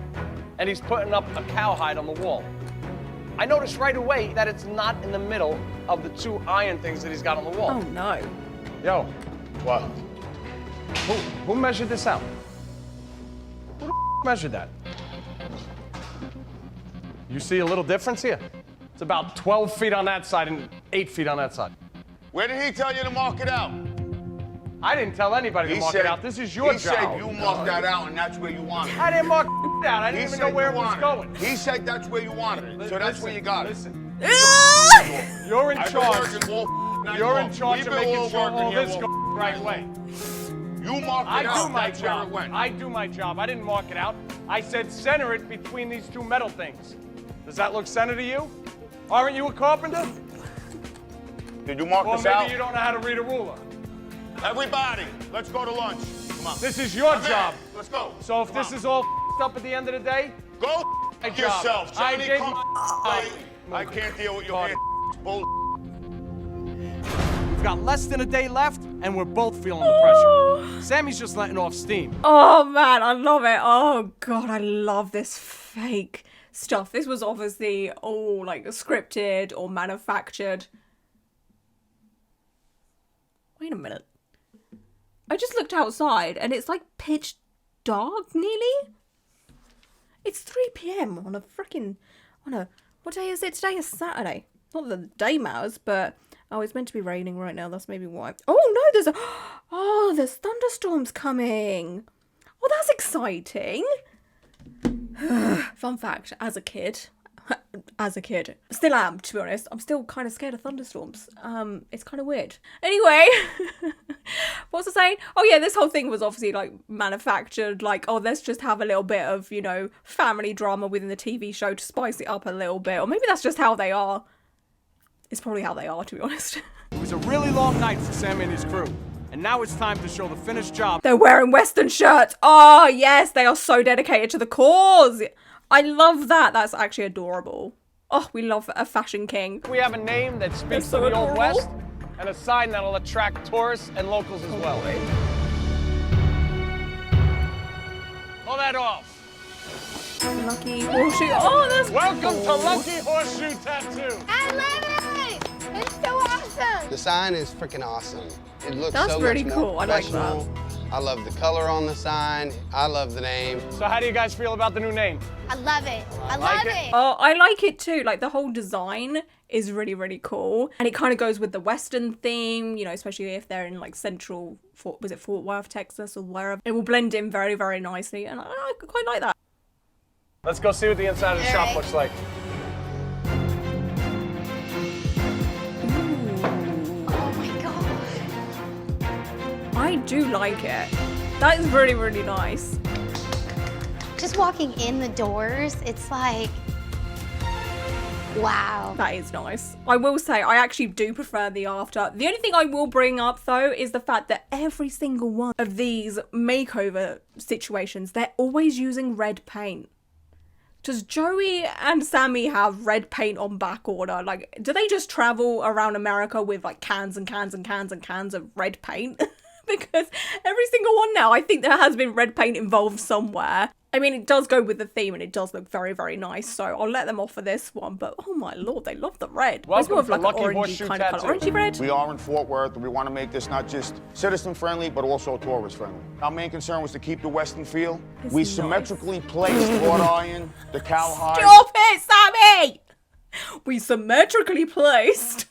and he's putting up a cowhide on the wall. I noticed right away that it's not in the middle of the two iron things that he's got on the wall. Oh no. Yo, what? Who measured this out? Who the measured that? You see a little difference here? It's about 12 feet on that side and 8 feet on that side. Where did he tell you to mark it out? I didn't tell anybody to mark it out. This is your job. He said you marked that out and that's where you wanted it. I didn't mark it out. I didn't even know where it was going. He said that's where you wanted it, so that's where you got it. Listen. You're in charge. You're in charge of making sure all this goes the right way. You marked it out, that's where it went. I do my job. I didn't mark it out. I said center it between these two metal things. Does that look center to you? Aren't you a carpenter? Did you mark this out? Or maybe you don't know how to read a ruler. Everybody, let's go to lunch. Come on. This is your job. Let's go. So if this is all up at the end of the day, go yourself, Johnny. I Come on. I can't deal with your bull. We've got less than a day left, and we're both feeling the pressure. Sammy's just letting off steam. Oh man, I love it. Oh god, I love this fake stuff. This was obviously all like scripted or manufactured. Wait a minute. I just looked outside and it's like pitch dark nearly. It's 3 p.m. on a what day is it? Today is Saturday. Not that the day matters, but oh, it's meant to be raining right now. That's maybe why. Oh no, there's thunderstorms coming. Oh, that's exciting. Fun fact, as a kid, still am, to be honest. I'm still kind of scared of thunderstorms. It's kind of weird. Anyway, what was I saying? Oh yeah, this whole thing was obviously like manufactured. Like, oh, let's just have a little bit of, you know, family drama within the TV show to spice it up a little bit. Or maybe that's just how they are. It's probably how they are, to be honest. It was a really long night for Sam and his crew. And now it's time to show the finished job. They're wearing Western shirts. Oh yes, they are so dedicated to the cause. I love that. That's actually adorable. Oh, we love a fashion king. We have a name that speaks to the Old West and a sign that'll attract tourists and locals as well. Pull that off. Lucky Horseshoe. Oh, that's Welcome to Lucky Horseshoe Tattoo. I love it! The sign is freaking awesome. It looks That's so pretty much cool. more I like professional. I love the color on the sign. I love the name. So how do you guys feel about the new name? I love it. I love it. Oh, I like it too. Like the whole design is really, really cool. And it kind of goes with the Western theme, you know, especially if they're in like central, Fort Worth, Texas or wherever. It will blend in very, very nicely. And I quite like that. Let's go see what the inside of the shop looks like. Oh my god. I do like it. That is really, really nice. Just walking in the doors, it's like, wow. That is nice. I will say, I actually do prefer the after. The only thing I will bring up though is the fact that every single one of these makeover situations, they're always using red paint. Does Joey and Sammy have red paint on back order? Like, do they just travel around America with like cans and cans and cans and cans of red paint? Because every single one now, I think there has been red paint involved somewhere. I mean, it does go with the theme and it does look very, very nice. So I'll let them off for this one. But oh my lord, they love the red. It's more of like an orangey kind of color. Orangey red. We are in Fort Worth, and we want to make this not just citizen-friendly, but also tourist-friendly. Our main concern was to keep the Western feel. We symmetrically placed wrought iron, the cowhide. Stop it, Sammy! We symmetrically placed.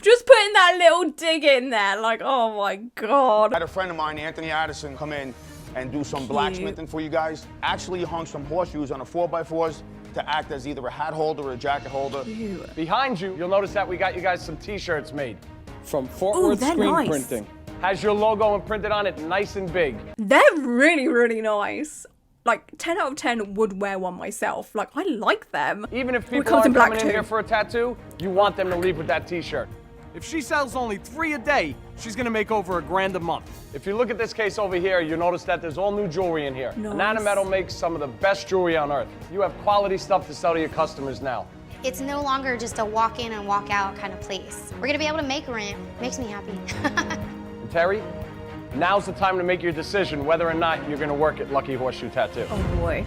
Just putting that little dig in there, like, oh my god. I had a friend of mine, Anthony Addison, come in and do some blacksmithing for you guys. Actually hung some horseshoes on the 4x4s to act as either a hat holder or a jacket holder. Ew. Behind you, you'll notice that we got you guys some t-shirts made from Fort Ooh, Worth they're Screen nice. Printing. Has your logo imprinted on it nice and big. They're really, really nice. Like, 10 out of 10 would wear one myself. Like, I like them. Even if It people comes aren't in black coming in too. here for a tattoo, you want them to leave with that t-shirt. If she sells only 3 a day, she's gonna make over $1,000 a month. If you look at this case over here, you'll notice that there's all new jewelry in here. Nice. Nana Metal makes some of the best jewelry on earth. You have quality stuff to sell to your customers now. It's no longer just a walk in and walk out kind of place. We're gonna be able to make rent. Makes me happy. And Terry, now's the time to make your decision whether or not you're gonna work at Lucky Horseshoe Tattoo. Oh boy.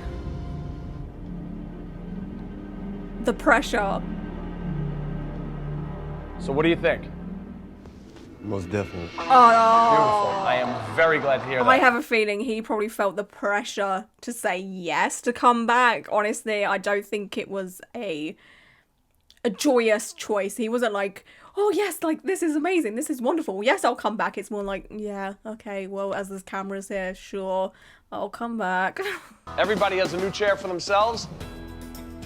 The pressure. So what do you think? Most definitely. Oh. Beautiful. I am very glad to hear that. I have a feeling he probably felt the pressure to say yes to come back. Honestly, I don't think it was a joyous choice. He wasn't like, oh yes, like this is amazing, this is wonderful, yes, I'll come back. It's more like, yeah, okay, well, as there's cameras here, sure, I'll come back. Everybody has a new chair for themselves.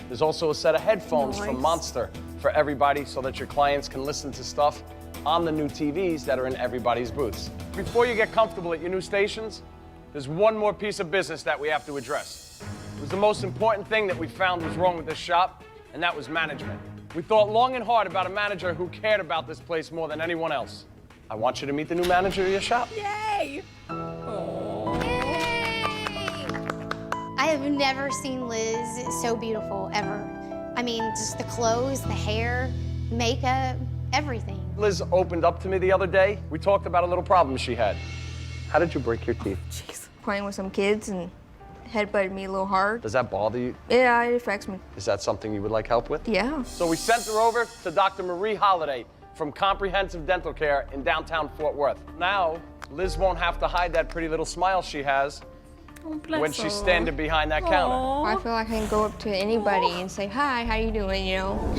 There's also a set of headphones from Nice. Monster for everybody so that your clients can listen to stuff on the new TVs that are in everybody's booths. Before you get comfortable at your new stations, there's one more piece of business that we have to address. It was the most important thing that we found was wrong with this shop, and that was management. We thought long and hard about a manager who cared about this place more than anyone else. I want you to meet the new manager of your shop. Yay! I have never seen Liz so beautiful, ever. I mean, just the clothes, the hair, makeup, everything. Liz opened up to me the other day. We talked about a little problem she had. How did you break your teeth? Jeez. Playing with some kids and headbutted me a little hard. Does that bother you? Yeah, it affects me. Is that something you would like help with? Yeah. So we sent her over to Dr. Marie Holliday from Comprehensive Dental Care in downtown Fort Worth. Now, Liz won't have to hide that pretty little smile she has when she's standing behind that counter. I feel like I can go up to anybody and say, hi, how you doing, you know?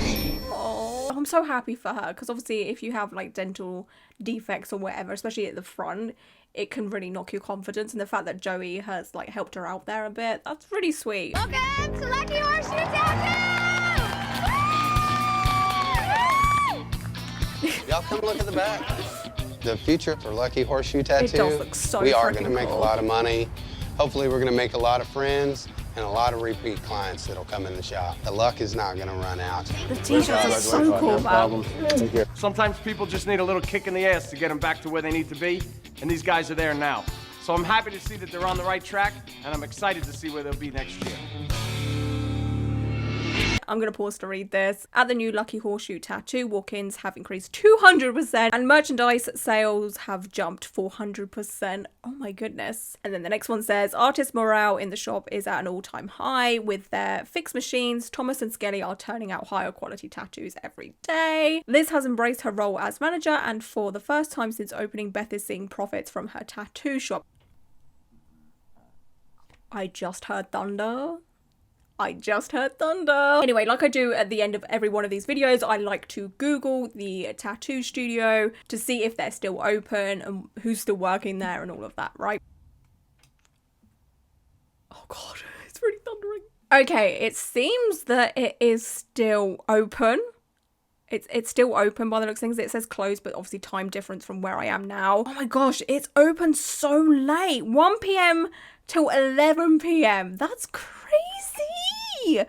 Oh, I'm so happy for her, because obviously if you have like dental defects or whatever, especially at the front, it can really knock your confidence, and the fact that Joey has like helped her out there a bit, that's really sweet. Welcome to Lucky Horseshoe Tattoo! Y'all come look at the back. The future for Lucky Horseshoe Tattoo. does look so We are freaking going to make a cool. lot of money. Hopefully, we're going to make a lot of friends and a lot of repeat clients that'll come in the shop. The luck is not going to run out. The t-shirts are so cool, man. Sometimes people just need a little kick in the ass to get them back to where they need to be, and these guys are there now. So I'm happy to see that they're on the right track, and I'm excited to see where they'll be next year. I'm going to pause to read this. At the new Lucky Horseshoe tattoo, walk-ins have increased 200% and merchandise sales have jumped 400%. Oh my goodness. And then the next one says, artist morale in the shop is at an all-time high. With their fixed machines, Thomas and Skelly are turning out higher quality tattoos every day. Liz has embraced her role as manager, and for the first time since opening, Beth is seeing profits from her tattoo shop. I just heard thunder. I just heard thunder. Anyway, like I do at the end of every one of these videos, I like to Google the tattoo studio to see if they're still open and who's still working there and all of that, right? Oh god, it's really thundering. Okay, it seems that it is still open. It's still open by the looks of things. It says closed, but obviously time difference from where I am now. Oh my gosh, it's open so late. 1 p.m. till 11 p.m. That's crazy.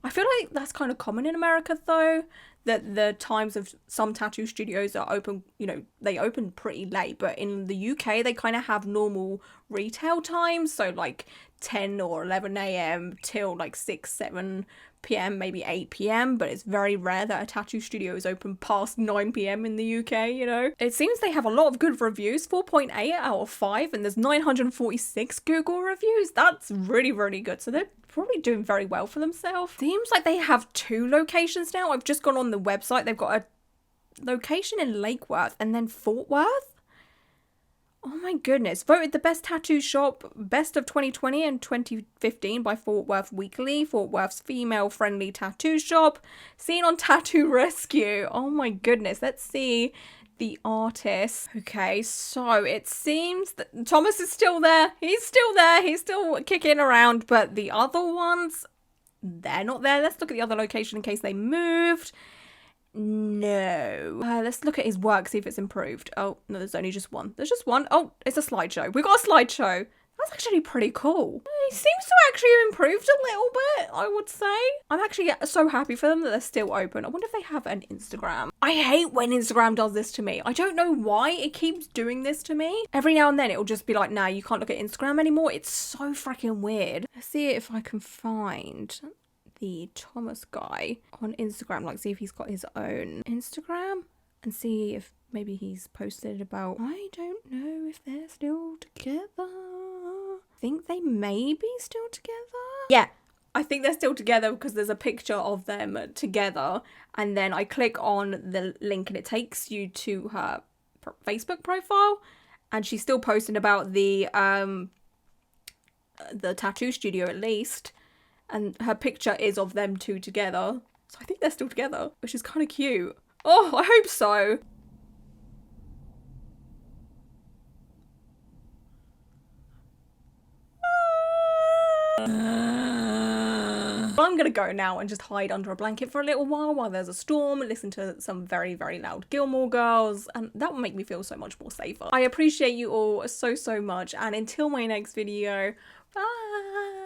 I feel like that's kind of common in America though, that the times of some tattoo studios are open, you know, they open pretty late, but in the UK they kind of have normal retail times, so like 10 or 11 a.m. till like 6, 7 p.m, maybe 8 p.m, but it's very rare that a tattoo studio is open past 9 p.m. in the UK, you know. It seems they have a lot of good reviews, 4.8 out of 5, and there's 946 Google reviews. That's really, really good. So they're probably doing very well for themselves. Seems like they have 2 locations now. I've just gone on the website. They've got a location in Lake Worth and then Fort Worth. Oh my goodness. Voted the best tattoo shop, best of 2020 and 2015 by Fort Worth Weekly. Fort Worth's female-friendly tattoo shop. Seen on Tattoo Rescue. Oh my goodness. Let's see the artist. Okay, so it seems that Thomas is still there. He's still there. He's still kicking around. But the other ones, they're not there. Let's look at the other location in case they moved. No. Let's look at his work, see if it's improved. Oh, no, there's only just one. There's just one. Oh, it's a slideshow. We got a slideshow. That's actually pretty cool. He seems to actually have improved a little bit, I would say. I'm actually so happy for them that they're still open. I wonder if they have an Instagram. I hate when Instagram does this to me. I don't know why it keeps doing this to me. Every now and then it'll just be like, nah, you can't look at Instagram anymore. It's so freaking weird. Let's see if I can find the Thomas guy on Instagram, like see if he's got his own Instagram and see if maybe he's posted about, I don't know if they're still together. I think they may be still together. Yeah, I think they're still together because there's a picture of them together, and then I click on the link and it takes you to her Facebook profile, and she's still posting about the tattoo studio at least. And her picture is of them 2 together. So I think they're still together, which is kind of cute. Oh, I hope so. I'm gonna go now and just hide under a blanket for a little while there's a storm, listen to some very, very loud Gilmore Girls, and that will make me feel so much more safer. I appreciate you all so, so much, and until my next video, bye!